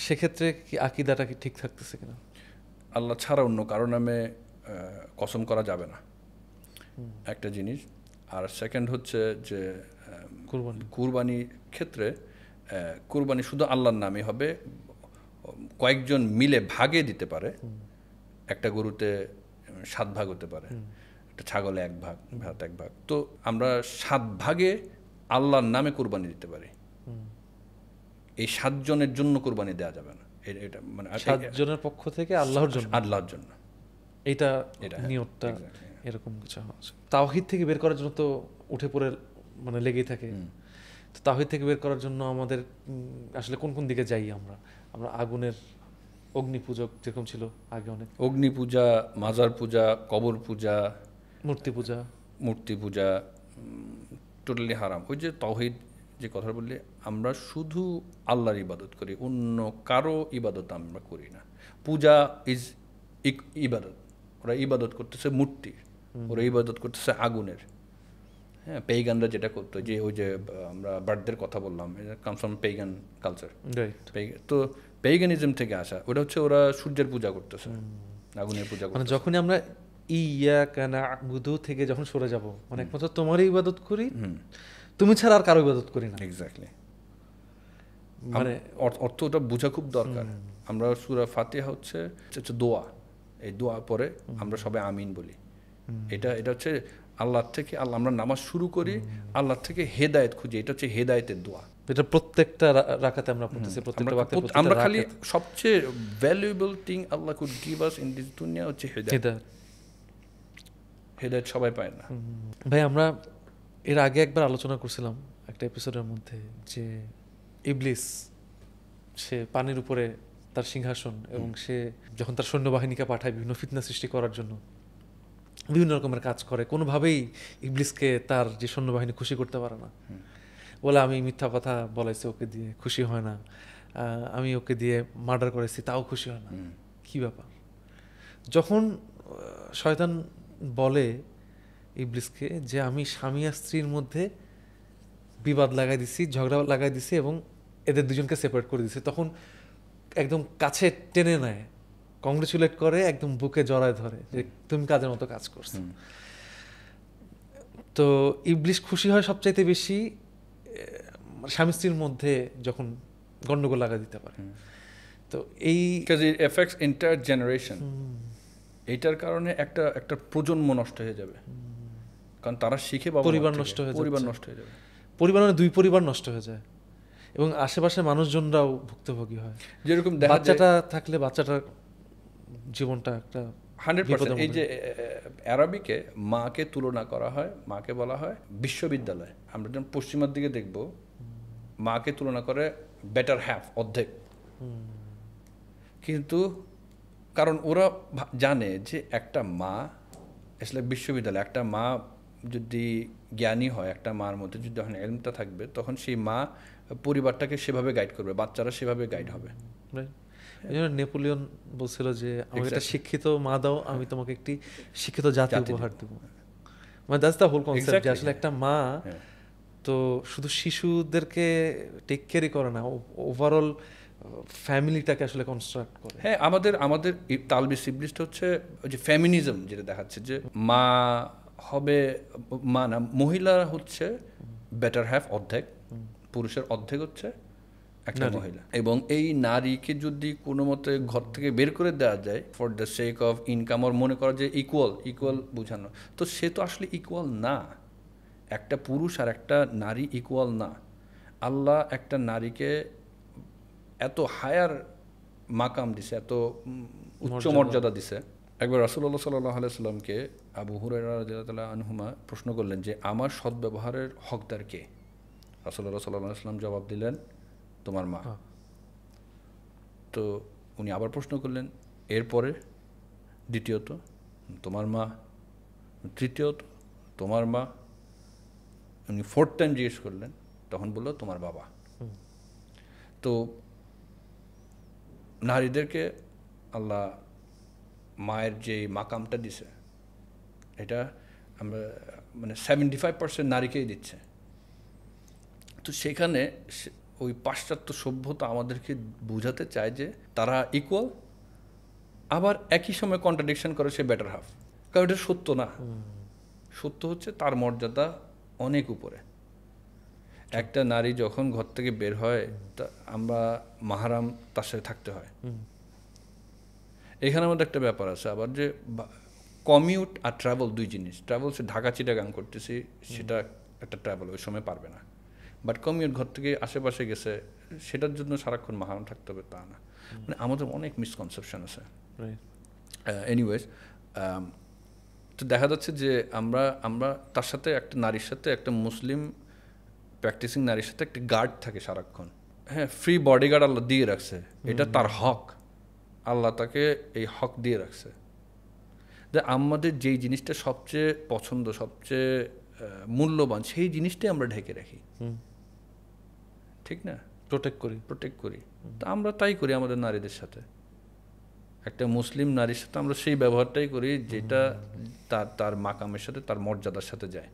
সেক্ষেত্রে কি আকীদাটা কি ঠিক থাকতেছে কিনা? আল্লাহ ছাড়া অন্য কারো নামে কসম করা যাবে না, একটা জিনিস। আর সেকেন্ড হচ্ছে যে কুরবানির ক্ষেত্রে কুরবানি শুধু আল্লাহর নামে হবে, কয়েকজন মিলে ভাগে দিতে পারে। একটা গরুতে 7 ভাগ হতে পারে, একটা ছাগলে 1 ভাগ, ভাত 1 ভাগ। তো আমরা 7 ভাগে আল্লাহর নামে কুরবানি দিতে পারি। এই 7 জনের জন্য কুরবানি দেওয়া যাবে না, এটা মানে 7 জনের পক্ষ থেকে আল্লাহর জন্য, এটা নিয়তটা এরকম কিছু। তাওহীদ থেকে বের করার জন্য তো উঠে পড়ে মানে লেগেই থাকে। তো তাওহীদ থেকে বের করার জন্য আমাদের আসলে কোন কোন দিকে যাই আমরা? আমরা আগুনের অগ্নি পূজক যেরকম ছিল আগে, অনেক অগ্নি পূজা, মাজার পূজা, কবর পূজা, মূর্তি পূজা টোটালি হারাম। ওই যে তাওহীদ যে কথা বললি, আমরা শুধু আল্লাহর ইবাদত করি, অন্য কারো ইবাদত আমরা করি না। পূজা ইজ ইবাদত, ওরা ইবাদত করতেছে মূর্তির, ওরা ইবাদত করতেছে আগুনের। হ্যাঁ, পেইগানরা যেটা করতো, যে ওই যে আমরা বার্থডের কথা বললাম, কামস ফ্রম পেইগান কালচার। তো পেইগানিজম থেকে আসা, ওটা হচ্ছে ওরা সূর্যের পূজা করতেছে, আগুনের পূজা করতেছে। মানে যখনই আমরা ইয়াকা না'বুদু থেকে যখন সরে যাব, মানে একমাত্র তোমারই ইবাদত করি, তুমি ছাড়া আর কারো ইবাদত করি না। এক্স্যাক্টলি, মানে অর্থটা বোঝা খুব দরকার। আমরা সূরা ফাতিহা হচ্ছে দোয়া, এই দোয়া পরে আমরা সবাই আমিন বলি। এটা হচ্ছে আল্লাহর থেকে, আমরা নামাজ শুরু করি আল্লাহর থেকে হেদায়েত খুঁজি, এটা হচ্ছে হেদায়েতের দোয়া। এটা প্রত্যেকটা রাকাতে আমরা পড়তেছি, প্রত্যেকটা ওয়াক্তে আমরা খালি সবচেয়ে valuable thing Allah could give us in this দুনিয়া হচ্ছে হেদায়েত। হেদায়েত সবাই পায় না ভাই। আমরা এর আগে একবার আলোচনা করছিলাম একটা এপিসোডের মধ্যে, যে ইবলিস, সে পানির উপরে তার সিংহাসন, এবং সে যখন তার সৈন্যবাহিনীকে পাঠায় বিভিন্ন ফিতনা সৃষ্টি করার জন্য, বিভিন্ন রকমের কাজ করে, কোনোভাবেই ইবলিসকে তার যে সৈন্যবাহিনী খুশি করতে পারে না। বলে আমি মিথ্যা কথা বলাইছি ওকে দিয়ে, খুশি হয় না, আমি ওকে দিয়ে মার্ডার করেছি, তাও খুশি হয় না। কি ব্যাপার? যখন শয়তান বলে ইবলিসকে যে আমি স্বামী আর স্ত্রীর মধ্যে বিবাদ লাগাই দিছি, ঝগড়া লাগাই দিছি, এবং এদের দুজনকে সেপারেট করে দিছি, তখন একদম কাছে টেনে নেয়, কংগ্রেচুলেট করে, একদম বুকে জড়ায় ধরে যে তুমি কাজের মতো কাজ করছো। তো ইবলিস খুশি হয় সবচাইতে বেশি স্বামী স্ত্রীর মধ্যে যখন গন্ডগোল লাগা দিতে পারে। তো এই এফেক্টস এন্টায়ার জেনারেশন, এইটার কারণে একটা প্রজন্ম নষ্ট হয়ে যাবে, কারণ তারা শিখে পরিবার নষ্ট হয়ে যাবে, পরিবারের 2 পরিবার নষ্ট হয়ে যায়, এবং আশেপাশের মানুষজনরাও ভুক্তভোগী হয়। যেরকম বাচ্চাটা থাকলে বাচ্চাটার জীবনটা একটা 100%। এই যে আরবিকে মাকে তুলনা করা হয়, মাকে বলা হয় বিশ্ববিদ্যালয়। আমরা যখন পশ্চিমার দিকে দেখব, মাকে তুলনা করে বেটার হ্যাফ, অর্ধেক। কিন্তু কারণ ওরা জানে যে একটা মা আসলে বিশ্ববিদ্যালয়, একটা মা যদি জ্ঞানী হয়, একটা মার মধ্যে যদি যখন ইলমটা থাকবে, তখন সেই মা পরিবারটাকে সেভাবে গাইড করবে, বাচ্চারা সেভাবে গাইড হবে। নেপোলিয়ন বলছিল যে আমাকে একটা শিক্ষিত মা দাও, আমি তোমাকে একটি শিক্ষিত জাতি উপহার দেব। মানে দ্যাটস দ্য হোল কনসেপ্ট, যে আসলে একটা মা তো শুধু শিশুদেরকে টেক কেয়ারই করে না, ওভারঅল ফ্যামিলিটাকে আসলে কনস্ট্রাক্ট করে। হ্যাঁ, আমাদের তালবিস ইবলিসটা হচ্ছে ওই যে ফেমিনিজম, যেটা দেখাচ্ছে যে মা হবে, মা না, মহিলা হচ্ছে বেটার হ্যাফ অর্ধেক, পুরুষের অর্ধেক হচ্ছে একটা নারী। মহিলা। এবং এই নারীকে যদি কোনো মতে ঘর থেকে বের করে দেওয়া যায় for the sake of income, ওর মনে করা যে ইকুয়াল বোঝানো, তো সে তো আসলে ইকুয়াল না। একটা পুরুষ আর একটা নারী ইকুয়াল না। আল্লাহ একটা নারীকে এত হায়ার মাকাম দিছে, এত উচ্চ মর্যাদা দিছে। একবার রাসূলুল্লাহ সাল্লাল্লাহু আলাইহি সাল্লামকে আবু হুরায়রা রাদিয়াল্লাহু আনহুমা প্রশ্ন করলেন যে আমার সদ্ব্যবহারের হকদার কে? রাসূলুল্লাহ সাল্লাল্লাহু আলাইহি সাল্লাম জবাব দিলেন, তোমার মা। তো উনি আবার প্রশ্ন করলেন, এরপরে? দ্বিতীয়ত তোমার মা, তৃতীয়ত তোমার মা। উনি 4th টাইম জিজ্ঞেস করলেন, তখন বলল তোমার বাবা। তো নারীদেরকে আল্লাহ মায়ের যে মাকামটা দিছে, এটা আমরা মানে 75% নারীকেই দিচ্ছে। তো সেখানে ওই পাশ্চাত্য সভ্যতা আমাদেরকে বোঝাতে চায় যে তারা ইকুয়াল, আবার একই সময় কন্ট্রাডিকশন করে সে বেটার হাফ। কারণ এটা সত্য না। সত্য হচ্ছে তার মর্যাদা অনেক উপরে। একটা নারী যখন ঘর থেকে বের হয়, আমরা মাহারাম তার সাথে থাকতে হয়। এখানের মধ্যে একটা ব্যাপার আছে আবার, যে কমিউট আর ট্রাভেল দুই জিনিস। ট্রাভেল সে ঢাকা চিটাগাং করতেছি, সেটা একটা ট্রাভেল, ওই সময় পারবে না। বাট কমিউট ঘর থেকে আশেপাশে গেছে, সেটার জন্য সারাক্ষণ মাহারাম থাকতে হবে তা না। মানে আমাদের অনেক মিসকনসেপশন আছে। এনিওয়েজ, তো দেখা যাচ্ছে যে আমরা তার সাথে, একটা নারীর সাথে, একটা মুসলিম প্র্যাকটিসিং নারীর সাথে একটা গার্ড থাকে সারাক্ষণ। হ্যাঁ, ফ্রি বডিগার্ড আল্লাহ দিয়ে রাখছে, এটা তার হক। আল্লাহ তাকে এই হক দিয়ে রাখছে যে আমাদের যেই জিনিসটা সবচেয়ে পছন্দ, সবচেয়ে মূল্যবান, সেই জিনিসটাই আমরা ঢেকে রাখি, ঠিক না? প্রোটেক্ট করি। তা আমরা তাই করি আমাদের নারীদের সাথে। একটা মুসলিম নারীর সাথে আমরা সেই ব্যবহারটাই করি যেটা তার মাকামের সাথে, তার মর্যাদার সাথে যায়।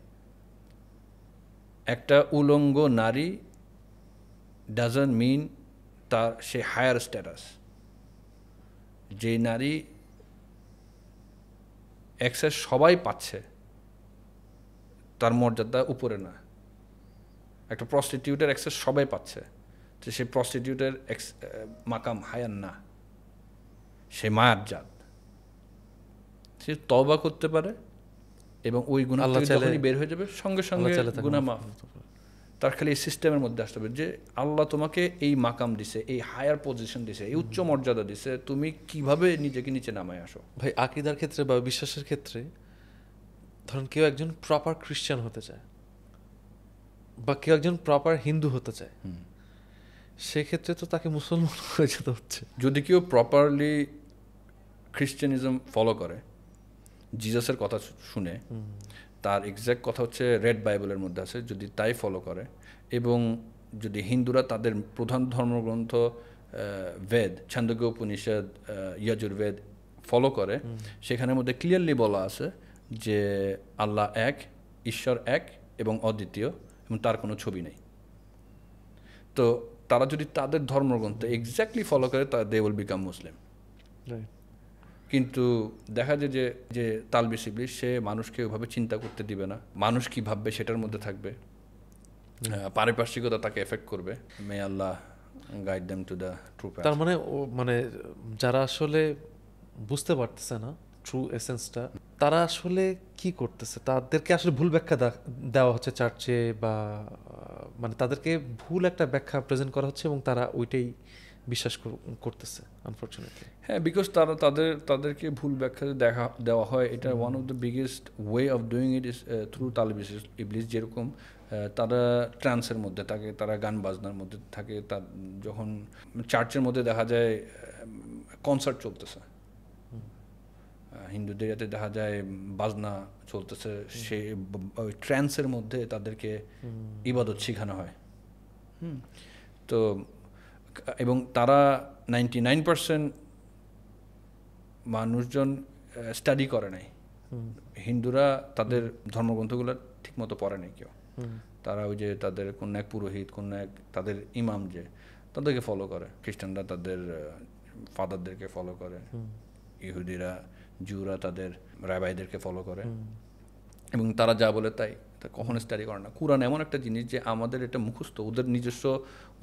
একটা উলঙ্গ নারী ডাজন্ট মিন সে হায়ার স্ট্যাটাস। যে নারী অ্যাক্সেস সবাই পাচ্ছে, তার মর্যাদা উপরে না। একটা প্রস্টিটিউটের অ্যাক্সেস সবাই পাচ্ছে, তো সে প্রস্টিটিউটের মাকাম হায়ার না, সে মায়ার জাত। সে তওবা করতে পারে এবং ওই গুনাহ থেকে যখনই বের হয়ে যাবে সঙ্গে সঙ্গে গুনাহ মাফ। তার খালি এই সিস্টেমের মধ্যে আসতে হবে যে আল্লাহ তোমাকে এই মাকাম দিছে, এই হায়ার পজিশন দিছে, এই উচ্চ মর্যাদা দিছে, তুমি কিভাবে নিজেকে নিচে নামায় আসো। ভাই, আকীদার ক্ষেত্রে বা বিশ্বাসের ক্ষেত্রে ধরুন কেউ একজন প্রপার খ্রিস্টান হতে চায় বা কেউ একজন প্রপার হিন্দু হতে চায়, সেক্ষেত্রে তো তাকে মুসলমান হয়ে যেতে হচ্ছে। যদি কেউ প্রপারলি খ্রিস্টানিজম ফলো করে, জিজাসের কথা শুনে, তার এক্স্যাক্ট কথা হচ্ছে রেড বাইবেলের মধ্যে আছে, যদি তাই ফলো করে, এবং যদি হিন্দুরা তাদের প্রধান ধর্মগ্রন্থ বেদ, ছান্দোগ্য উপনিষদ, যজুর্বেদ ফলো করে, সেখানের মধ্যে ক্লিয়ারলি বলা আছে যে আল্লাহ এক, ঈশ্বর এক এবং অদ্বিতীয়, এবং তার কোনো ছবি নেই। তো তারা যদি তাদের ধর্মগ্রন্থ এক্স্যাক্টলি ফলো করে, দে উইল বিকাম মুসলিম। কিন্তু দেখা যায় যে তালবিস ইবলিস, সে মানুষকে ওইভাবে চিন্তা করতে দিবে না, মানুষ কি ভাববে সেটার মধ্যে থাকবে, পারিপার্শ্বিকতা তাকে এফেক্ট করবে। May Allah guide them to the true path. তার মানে যারা আসলে বুঝতে পারতেছে না ট্রু এসেন্সটা, তারা আসলে কি করতেছে, তাদেরকে আসলে ভুল ব্যাখ্যা দেওয়া হচ্ছে চার্চে, বা মানে তাদেরকে ভুল একটা ব্যাখ্যা প্রেজেন্ট করা হচ্ছে এবং তারা ওইটাই বিশ্বাস করতেছে আনফরচুনেটলি। হ্যাঁ, বিকজ তাদেরকে ভুল ব্যাখ্যা দেওয়া হয়। এটা one of the biggest way of doing it is through তালবিস ইবলিস। যেরকম তারা ট্রান্সের মধ্যে থাকে, তারা গান বাজনার মধ্যে থাকে, তার যখন চার্চের মধ্যে দেখা যায় কনসার্ট চলতেছে, হিন্দুদের যাতে দেখা যায় বাজনা চলতেছে, সে ওই ট্রান্সের মধ্যে তাদেরকে ইবাদত শেখানো হয়। তো এবং তারা 99% মানুষজন স্টাডি করে নাই। হিন্দুরা তাদের ধর্মগ্রন্থগুলো ঠিক মতো পড়ে নাই কেউ। তারা ওই যে তাদের কোন এক পুরোহিত, কোন এক তাদের ইমাম যে তাদেরকে ফলো করে। খ্রিস্টানরা তাদের ফাদারদেরকে ফলো করে, ইহুদিরা, জুরা তাদের রাবাইদেরকে ফলো করে, এবং তারা যা বলে তাই। তা কখনো স্টাডি করে না। কোরআন এমন একটা জিনিস যে আমাদের এটা মুখস্থ, ওদের নিজস্ব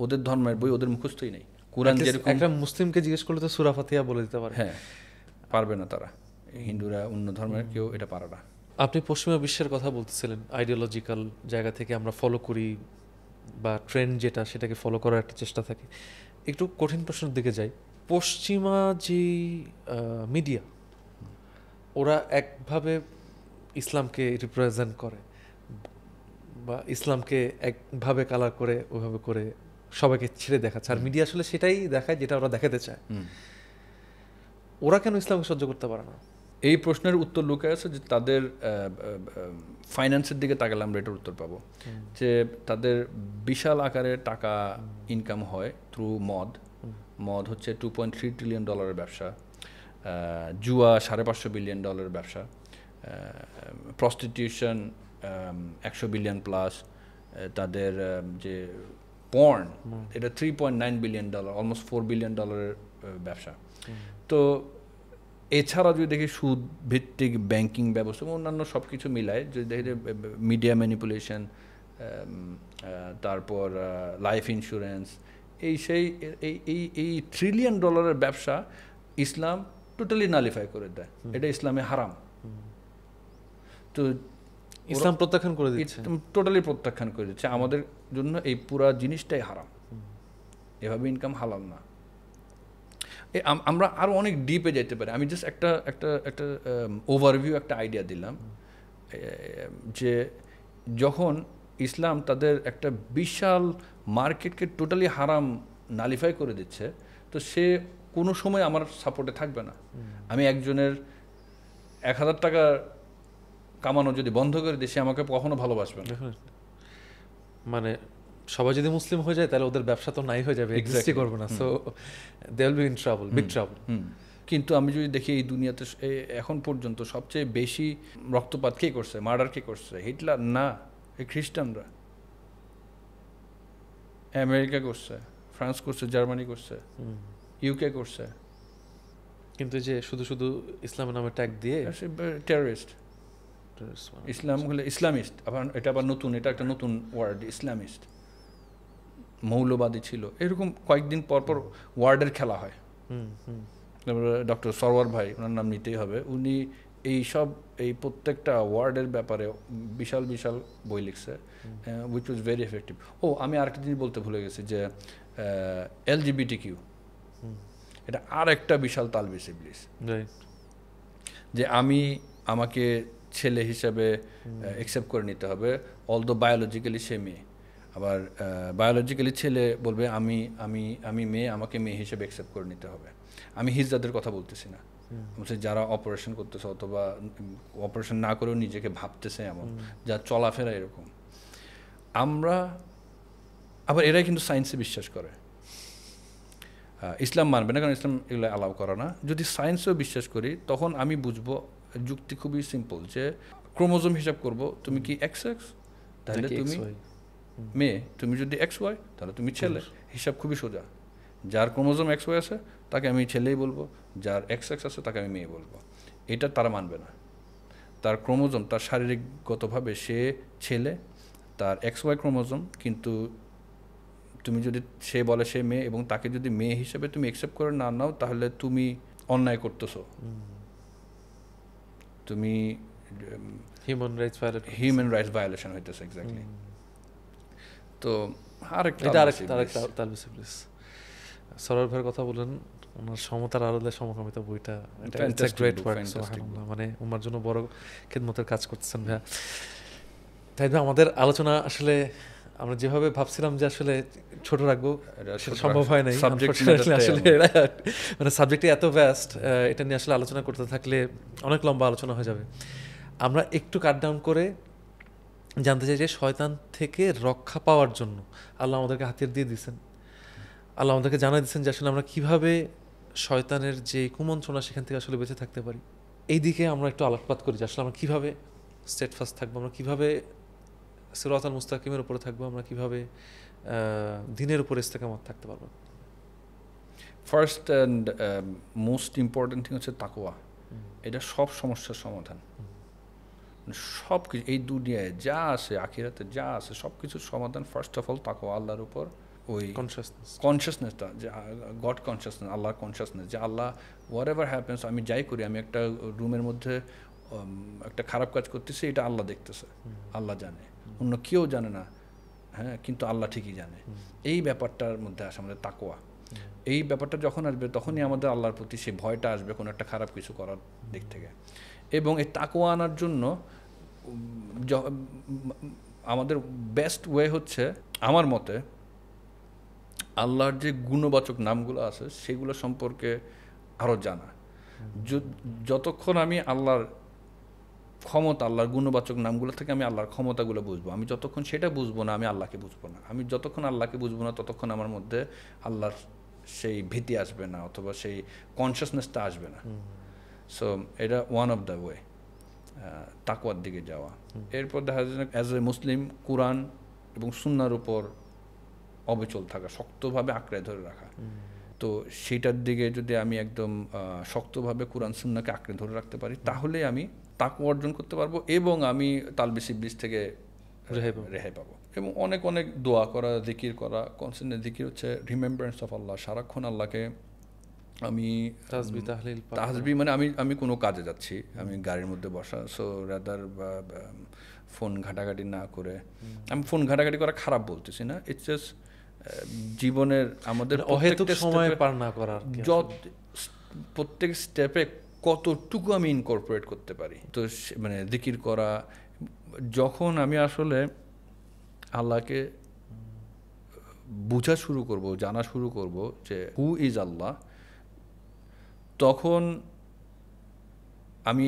ওদের ধর্মের বই ওদের মুখস্থই নেই। কোরআন যেরকম একটা মুসলিমকে জিজ্ঞেস করলে তো সূরা ফাতিহা বলে দিতে পারে। হ্যাঁ, পারবে না তারা। হিন্দুরা অন্য ধর্মের কেউ এটা পারে না। আপনি পশ্চিমা বিশ্বের কথা বলতেছিলেন, আইডিওলজিক্যাল জায়গা থেকে আমরা ফলো করি বা ট্রেন্ড যেটা সেটাকে ফলো করার একটা চেষ্টা থাকে। একটু কঠিন প্রশ্নের দিকে যাই। পশ্চিমা যে মিডিয়া, ওরা একভাবে ইসলামকে রিপ্রেজেন্ট করে বা ইসলামকে একভাবে কালার করে ওইভাবে করে সবাইকে ছেড়ে দেখাচ্ছে, আর মিডিয়া আসলে সেটাই দেখায় যেটা ওরা দেখাতে চায়। ওরা কেন ইসলামকে সহ্য করতে পারে না? এই প্রশ্নের উত্তর লুকায় আছে যে তাদের ফাইন্যান্সের দিকে তাকালে আমরা এটার উত্তর পাবো। যে তাদের বিশাল আকারে টাকা ইনকাম হয় থ্রু মদ হচ্ছে $2.3 ট্রিলিয়ন ব্যবসা, জুয়া $550 বিলিয়ন ব্যবসা, প্রস্টিটিউশন 100 বিলিয়ন প্লাস, তাদের যে পর্ন এটা $3.9 বিলিয়ন, অলমোস্ট $4 বিলিয়ন ব্যবসা। তো এছাড়া যদি দেখি সুদ ভিত্তিক ব্যাংকিং ব্যবস্থা অন্যান্য সব কিছু মিলায় যদি দেখি যে মিডিয়া ম্যানিপুলেশন, তারপর লাইফ ইন্স্যুরেন্স, এই $1 ট্রিলিয়ন ব্যবসা ইসলাম টোটালি নালিফাই করে দেয়। এটা ইসলামে হারাম। তো ইসলাম প্রত্যাখ্যান করে দিচ্ছে, টোটালি প্রত্যাখ্যান করে দিচ্ছে। আমাদের জন্য এই পুরা জিনিসটাই হারাম, এভাবে ইনকাম হালাল না। আমরা আরও অনেক ডিপে যেতে পারি। আমি জাস্ট একটা ওভারভিউ, একটা আইডিয়া দিলাম যে যখন ইসলাম তাদের একটা বিশাল মার্কেটকে টোটালি হারাম নালিফাই করে দিচ্ছে, তো সে কোনো সময় আমার সাপোর্টে থাকবে না। আমি একজনের 1000 টাকা কামানো যদি বন্ধ করে দিই, সে আমাকে কখনো ভালোবাসবে না। মানে সবাই যদি মুসলিম হয়ে যায় তাহলে ওদের ব্যবসা তো নাই হয়ে যাবে, এক্সিস্টই করবে না। So they will be in trouble, big trouble. কিন্তু আমি যদি দেখি এই দুনিয়াতে এখন পর্যন্ত সবচেয়ে বেশি রক্তপাত কে করছে, মার্ডার কে করছে? হিটলার না, এই খ্রিস্টানরা। আমেরিকা করছে, ফ্রান্স করছে, জার্মানি করছে, ইউকে করছে। কিন্তু যে শুধু শুধু ইসলামের নামে ট্যাগ দিয়ে টেররিস্ট। ইসলাম হলে ইসলামিস্ট, আবার এটা আবার নতুন, এটা একটা নতুন ওয়ার্ড, ইসলামিস্ট। মৌলবাদী ছিল, এরকম কয়েকদিন পর পর ওয়ার্ডের খেলা হয়। তারপরে ডক্টর সরওয়ার ভাই, ওনার নাম নিতেই হবে, উনি এই প্রত্যেকটা ওয়ার্ডের ব্যাপারে বিশাল বিশাল বই লিখছে, উইচ ওয়াজ ভেরি এফেক্টিভ। আমি আরেকটা জিনিস বলতে ভুলে গেছি যে LGBTQ, এটা আর একটা বিশাল তালবিস ইবলিস। যে আমাকে ছেলে হিসাবে অ্যাকসেপ্ট করে নিতে হবে, অলদো বায়োলজিক্যালি সে মেয়ে। আবার বায়োলজিক্যালি ছেলে বলবে আমি মেয়ে, আমাকে মেয়ে হিসেবে অ্যাকসেপ্ট করে নিতে হবে। আমি হিজড়াদের কথা বলতেছি না, যারা অপারেশন করতেছে অথবা অপারেশন না করেও নিজেকে ভাবতেছে এমন, যার চলাফেরা এরকম। আবার এরাই কিন্তু সায়েন্সে বিশ্বাস করে। ইসলাম মানবে না, কারণ ইসলাম এগুলো অ্যালাউ করে না। যদি সায়েন্সেও বিশ্বাস করি, তখন আমি বুঝবো যুক্তি খুবই সিম্পল, যে ক্রোমোজোম হিসাব করব, তুমি কি XX তাহলে তুমি মেয়ে, তুমি যদি XY তাহলে তুমি ছেলে। হিসাব খুবই সোজা। যার ক্রোমোজোম XY আছে তাকে আমি ছেলেই বলবো, যার XX আছে তাকে আমি মেয়ে বলবো। এটা তারা মানবে না। তার ক্রোমোজোম, তার শারীরিকগতভাবে সে ছেলে, তার XY ক্রোমোজোম, কিন্তু তুমি যদি সে বলে সে মেয়ে এবং তাকে যদি মেয়ে হিসেবে তুমি অ্যাকসেপ্ট করে না নাও, তাহলে তুমি অন্যায় করতেছো, তুমি হিউম্যান রাইটস ভায়োলেশন হইতেছে। এক্স্যাক্টলি। তো সরোয়ার ভাইয়ের কথা বলেন, ওনার সমতার আড়ালে সমকামিতা বইটা, মানে ওনার জন্য বড় খেদমতের কাজ করতেছেন ভাইয়া। তাই না, আমাদের আলোচনা আসলে আমরা যেভাবে ভাবছিলাম যে আসলে ছোট রাখবো, সেটা সম্ভব হয় নাই। আসলে মানে সাবজেক্টটি এত ভ্যাস্ট, এটা নিয়ে আসলে আলোচনা করতে থাকলে অনেক লম্বা আলোচনা হয়ে যাবে। আমরা একটু কাট ডাউন করে জানতে চাই যে শয়তান থেকে রক্ষা পাওয়ার জন্য আল্লাহ আমাদেরকে হাতিয়ার দিয়ে দিয়েছেন, আল্লাহ আমাদেরকে জানাই দিচ্ছেন যে আসলে আমরা কিভাবে শয়তানের যে কুমন্ত্রণা সেখান থেকে আসলে বেঁচে থাকতে পারি। এই দিকে আমরা একটু আলোকপাত করি যে আসলে আমরা কীভাবে স্টেটফাস্ট থাকবো, আমরা কীভাবে সিরাতাল মুস্তাকিমের উপরে থাকবো, আমরা কীভাবে দিনের উপরে ইস্তেকামত থাকতে পারবো। First and most important thing হচ্ছে তাকওয়া। এটা সব সমস্যার সমাধান। সব কিছু এই দুনিয়ায় যা আছে, আখিরাতে যা আছে, সব কিছুর সমাধান ফার্স্ট অফ অল তাকওয়া, আল্লাহর উপর ওই কনসিয়াসনেসটা, যে গড কনসিয়াসনেস, আল্লাহর কনসিয়াসনেস, যে আল্লাহ হোয়াট এভার হ্যাপেন্স, আমি যাই করি, আমি একটা রুমের মধ্যে একটা খারাপ কাজ করতেছি, এটা আল্লাহ দেখতেছে, আল্লাহ জানে, অন্য কেউ জানে না, হ্যাঁ, কিন্তু আল্লাহ ঠিকই জানে। এই ব্যাপারটার মধ্যে আসে আমাদের তাকওয়া। এই ব্যাপারটা যখন আসবে তখনই আমাদের আল্লাহর প্রতি সেই ভয়টা আসবে কোনো একটা খারাপ কিছু করার দিক থেকে। এবং এই তাকওয়া আনার জন্য আমাদের বেস্ট ওয়ে হচ্ছে আমার মতে আল্লাহর যে গুণবাচক নামগুলো আছে সেগুলো সম্পর্কে আরও জানা। যতক্ষণ আমি আল্লাহর ক্ষমতা, আল্লাহর গুণবাচক নামগুলো থেকে আমি আল্লাহর ক্ষমতাগুলো বুঝবো, আমি যতক্ষণ সেটা বুঝবো না আমি আল্লাহকে বুঝবো না। আমি যতক্ষণ আল্লাহকে বুঝবো না ততক্ষণ আমার মধ্যে আল্লাহর সেই ভীতি আসবে না, অথবা সেই কনসিয়াসনেসটা আসবে না। সো এটা ওয়ান অফ দ্য ওয়ে তাকওয়ার দিকে যাওয়া। এরপর দেখা যায় অ্যাজ এ মুসলিম কোরআন এবং সুন্নাহর উপর অবিচল থাকা, শক্তভাবে আঁকড়ে ধরে রাখা। তো সেইটার দিকে যদি আমি একদম শক্তভাবে কোরআন সুন্নাহকে আঁকড়ে ধরে রাখতে পারি তাহলে আমি তাকওয়া অর্জন করতে পারবো এবং আমি তালবিস ইবলিস থেকে রেহাই পাবো। এবং অনেক অনেক দোয়া করা, জিকির করা, কনস্ট্যান্ট জিকির হচ্ছে রিমেম্বারেন্স অফ আল্লাহ। সারাক্ষণ আল্লাহকে আমি তাহসবি, মানে আমি কোনো কাজে যাচ্ছি, আমি গাড়ির মধ্যে বসা, সো রাদার ফোন ঘাটাঘাটি না করে, আমি ফোন ঘাটাঘাটি করা খারাপ বলতেছি না, ইটস জাস্ট জীবনের আমাদের অহেতুক সময় পার না করার, প্রত্যেক স্টেপে কতটুকু আমি ইনকর্পোরেট করতে পারি। তো মানে জিকির করা, যখন আমি আসলে আল্লাহকে বোঝা শুরু করব, জানা শুরু করব যে হু ইজ আল্লাহ, তখন আমি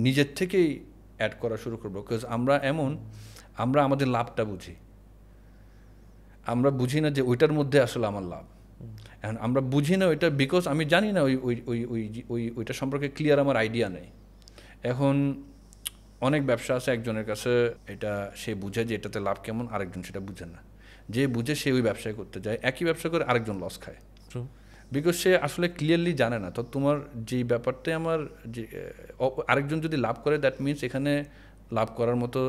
নিজের থেকেই অ্যাড করা শুরু করবো। বিকজ আমরা আমাদের লাভটা বুঝি, আমরা বুঝি না যে ওইটার মধ্যে আসলে আমার লাভ। এখন আমরা বুঝি না ওইটা বিকজ আমি জানি না ওইটা সম্পর্কে ক্লিয়ার আমার আইডিয়া নেই। এখন অনেক ব্যবসা আছে, একজনের কাছে এটা সে বুঝে যে এটাতে লাভ কেমন, আরেকজন সেটা বুঝে না। যে বুঝে সে ওই ব্যবসায় করতে যায়, একই ব্যবসা করে আরেকজন লস খায়, বিকজ সে আসলে ক্লিয়ারলি জানে না। তো তোমার যেই ব্যাপারটাই আমার যে আরেকজন যদি লাভ করে, দ্যাট মিনস এখানে লাভ করার মতো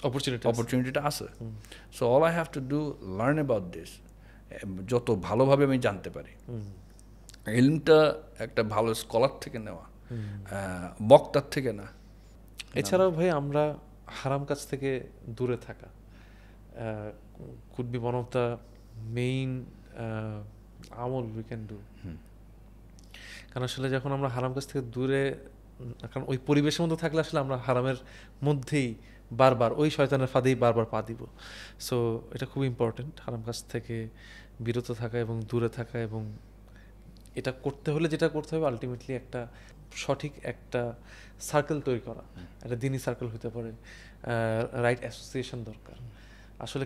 অপরচুনিটিটা আছে। So all I have to do learn about this, যত ভালোভাবে আমি জানতে পারি। ইলমটা একটা ভালো স্কলার থেকে নেওয়া, বক্তার থেকে না। এছাড়াও ভাই আমরা হারাম কাজ থেকে দূরে থাকা could be one of the main আমল উই ক্যান ডু। কারণ আসলে যখন আমরা হারাম কাজ থেকে দূরে, কারণ ওই পরিবেশের মধ্যে থাকলে আসলে আমরা হারামের মধ্যেই বারবার ওই শয়তানের ফাঁদেই বারবার পা দিব। সো এটা খুব ইম্পর্টেন্ট, হারাম কাজ থেকে বিরত থাকা এবং দূরে থাকা। এবং এটা করতে হলে যেটা করতে হবে আলটিমেটলি একটা সঠিক একটা সার্কেল তৈরি করা, একটা দিনই সার্কেল হতে পারে, রাইট অ্যাসোসিয়েশন দরকার। আসলে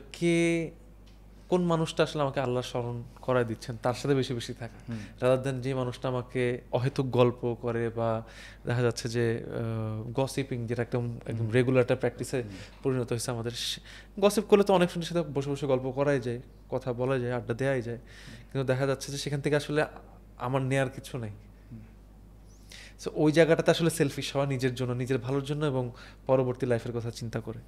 কোন মানুষটা আসলে আমাকে আল্লাহর স্মরণ করায় দিচ্ছেন তার সাথে বেশি বেশি থাকা, রাদার দেন যে মানুষটা আমাকে অহেতুক গল্প করে, বা দেখা যাচ্ছে যে গসিপিং, যেটা একদম রেগুলার একটা প্র্যাকটিসে পরিণত হয়েছে আমাদের। গসিপ করলে তো অনেক সময় সাথে বসে বসে গল্প করাই যায়, কথা বলা যায়, আড্ডা দেওয়াই যায়, কিন্তু দেখা যাচ্ছে যে সেখান থেকে আসলে আমার নেয়ার কিছু নেই। সো ওই জায়গাটাতে আসলে সেলফিশ হওয়া, নিজের জন্য, নিজের ভালোর জন্য এবং পরবর্তী লাইফের কথা চিন্তা করে।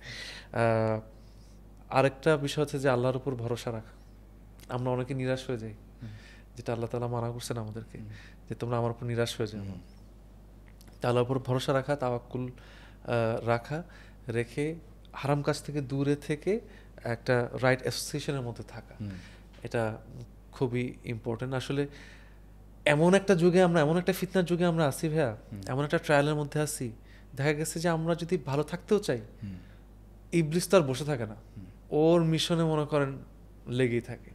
আরেকটা বিষয় হচ্ছে যে আল্লাহর উপর ভরসা রাখা। আমরা অনেকে নিরাশ হয়ে যাই, যেটা আল্লাহ তাআলা মানা করছেন আমাদেরকে, যে তোমরা আমার উপর নিরাশ হয়ে যাও। আল্লাহর উপর ভরসা রাখা, তাওয়াক্কুল রাখা, রেখে হারাম কাজ থেকে দূরে থেকে একটা রাইট অ্যাসোসিয়েশনের মধ্যে থাকা, এটা খুবই ইম্পর্টেন্ট। আসলে এমন একটা যুগে আমরা, এমন একটা ফিতনার যুগে আমরা আছি ভাইয়া, এমন একটা ট্রায়ালের মধ্যে আছি, দেখা গেছে যে আমরা যদি ভালো থাকতেও চাই, ইবলিস তো আর বসে থাকে না, ওর মিশনে মনে করেন লেগেই থাকে।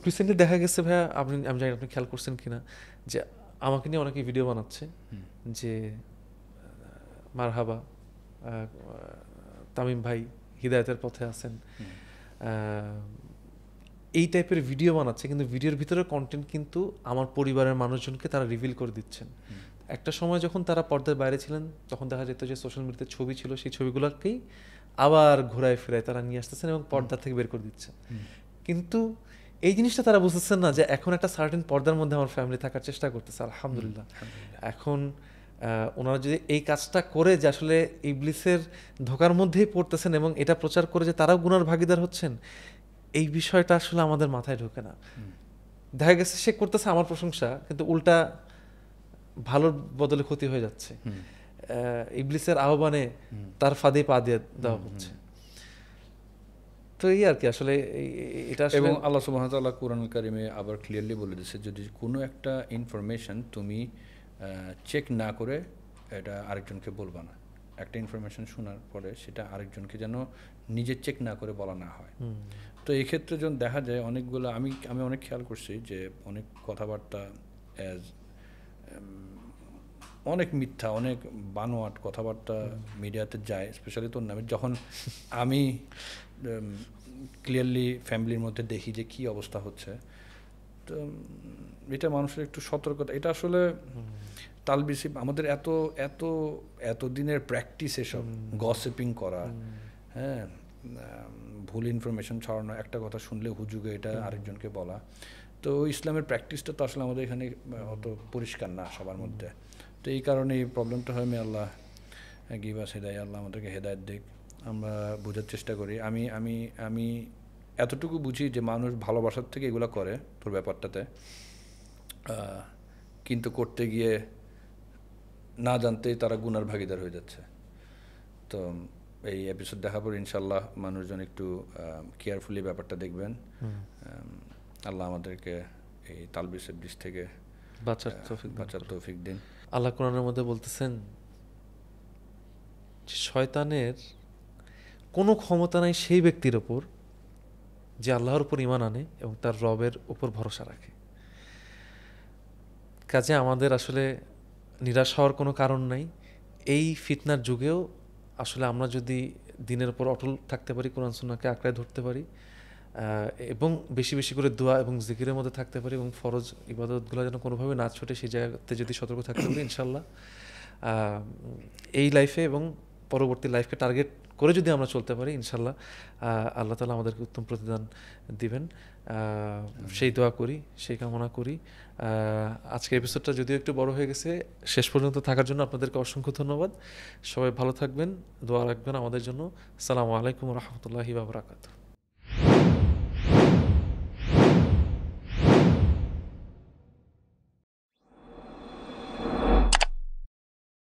রিসেন্টলি দেখা গেছে ভাইয়া, আমি জানি আপনি খেয়াল করছেন কিনা, যে আমাকে নিয়ে অনেকে ভিডিও বানাচ্ছে যে মারহাবা তামিম ভাই হিদায়াতের পথে আছেন, এই টাইপের ভিডিও বানাচ্ছে, কিন্তু ভিডিওর ভিতরে কন্টেন্ট কিন্তু আমার পরিবারের মানুষজনকে তারা রিভিল করে দিচ্ছেন। একটা সময় যখন তারা পর্দার বাইরে ছিলেন তখন দেখা যেত যে সোশ্যাল মিডিয়াতে ছবি ছিল, সেই ছবিগুলোকেই আবার ঘোরায় ফেরায় তারা নিয়ে আসতেছেন এবং পর্দা থেকে বের করে দিচ্ছেন। কিন্তু এই জিনিসটা তারা বুঝতেছেন না যে এখন একটা সার্টেন পর্দার মধ্যে আমার ফ্যামিলি থাকার চেষ্টা করতেছে, আলহামদুলিল্লাহ। এখন ওনারা যদি এই কাজটা করে যে আসলে ইবলিসের ধোঁকার মধ্যেই পড়তেছেন এবং এটা প্রচার করে যে তারাও গুনার ভাগীদার হচ্ছেন, এই বিষয়টা আসলে আমাদের মাথায় ঢোকে না। দেখা গেছে সে করতেছে আমার প্রশংসা, কিন্তু উল্টা ভালোর বদলে ক্ষতি হয়ে যাচ্ছে। ইবলিসের আহ্বানে তার ফাঁদে পা দিয়ে দেওয়া হচ্ছে। তো এই আর কি আসলে এটা আসলে, এবং আল্লাহ সুবহানাহু ওয়া তাআলা কোরআনুল কারীমে আবার ক্লিয়ারলি বলে দিয়েছে, যদি কোনো একটা ইনফরমেশন তুমি চেক না করে এটা আরেকজনকে বলবা না। একটা ইনফরমেশন শোনার পরে সেটা আরেকজনকে যেন নিজে চেক না করে বলা না হয়। তো এই ক্ষেত্রে যখন দেখা যায় অনেকগুলো, আমি অনেক খেয়াল করছি যে অনেক কথাবার্তা অনেক মিথ্যা, অনেক বানোয়াট কথাবার্তা মিডিয়াতে যায়, স্পেশালি তোর নামে। যখন আমি ক্লিয়ারলি ফ্যামিলির মধ্যে দেখি যে কী অবস্থা হচ্ছে, তো এটা মানুষের একটু সতর্কতা। এটা আসলে তালবিসি, আমাদের এত এত এত দিনের প্র্যাকটিস এসব গসিপিং করা, হ্যাঁ, ভুল ইনফরমেশন ছড়ানো, একটা কথা শুনলে হুজুগে এটা আরেকজনকে বলা। তো ইসলামের প্র্যাকটিসটা তো আসলে আমাদের এখানে অত পরিষ্কার না সবার মধ্যে। তো এই কারণে এই প্রবলেমটা হয়। আল্লাহ গিভ আস হিদায়াত, আল্লাহ আমাদেরকে হেদায়েত দিক, আমরা বোঝার চেষ্টা করি। আমি আমি আমি এতটুকু বুঝি যে মানুষ ভালোবাসার থেকে এগুলো করে তোর ব্যাপারটাতে, কিন্তু করতে গিয়ে না জানতেই তারা গুনার ভাগীদার হয়ে যাচ্ছে। তো এই এপিসোড দেখার পর ইনশাল্লাহ মানুষজন একটু কেয়ারফুলি ব্যাপারটা দেখবেন। আল্লাহ আমাদেরকে এই তালবিস ইবলিস থেকে বাঁচার তৌফিক দিন। আল্লাহ কোরআনের মধ্যে বলতেছেন যে শয়তানের কোনো ক্ষমতা নাই সেই ব্যক্তির ওপর যে আল্লাহর উপর ঈমান আনে এবং তার রবের উপর ভরসা রাখে। কাজে আমাদের আসলে নিরাশ হওয়ার কোনো কারণ নাই। এই ফিতনার যুগেও আসলে আমরা যদি দিনের উপর অটল থাকতে পারি, কোরআন সুন্নাহকে আঁকড়ায় ধরতে পারি এবং বেশি বেশি করে দোয়া এবং জিকিরের মধ্যে থাকতে পারি এবং ফরজ ইবাদতগুলো যেন কোনোভাবে না ছোটে, সেই জায়গাতে যদি সতর্ক থাকতে পারি, ইনশাল্লাহ এই লাইফে এবং পরবর্তী লাইফকে টার্গেট করে যদি আমরা চলতে পারি, ইনশাল্লাহ আল্লাহ তাআলা আমাদেরকে উত্তম প্রতিদান দিবেন। সেই দোয়া করি, সেই কামনা করি। আজকের এপিসোডটা যদিও একটু বড় হয়ে গেছে, শেষ পর্যন্ত থাকার জন্য আপনাদেরকে অসংখ্য ধন্যবাদ। সবাই ভালো থাকবেন, দোয়া রাখবেন আমাদের জন্য। আসসালামু আলাইকুম ওয়া রাহমাতুল্লাহি ওয়া বারাকাতুহু।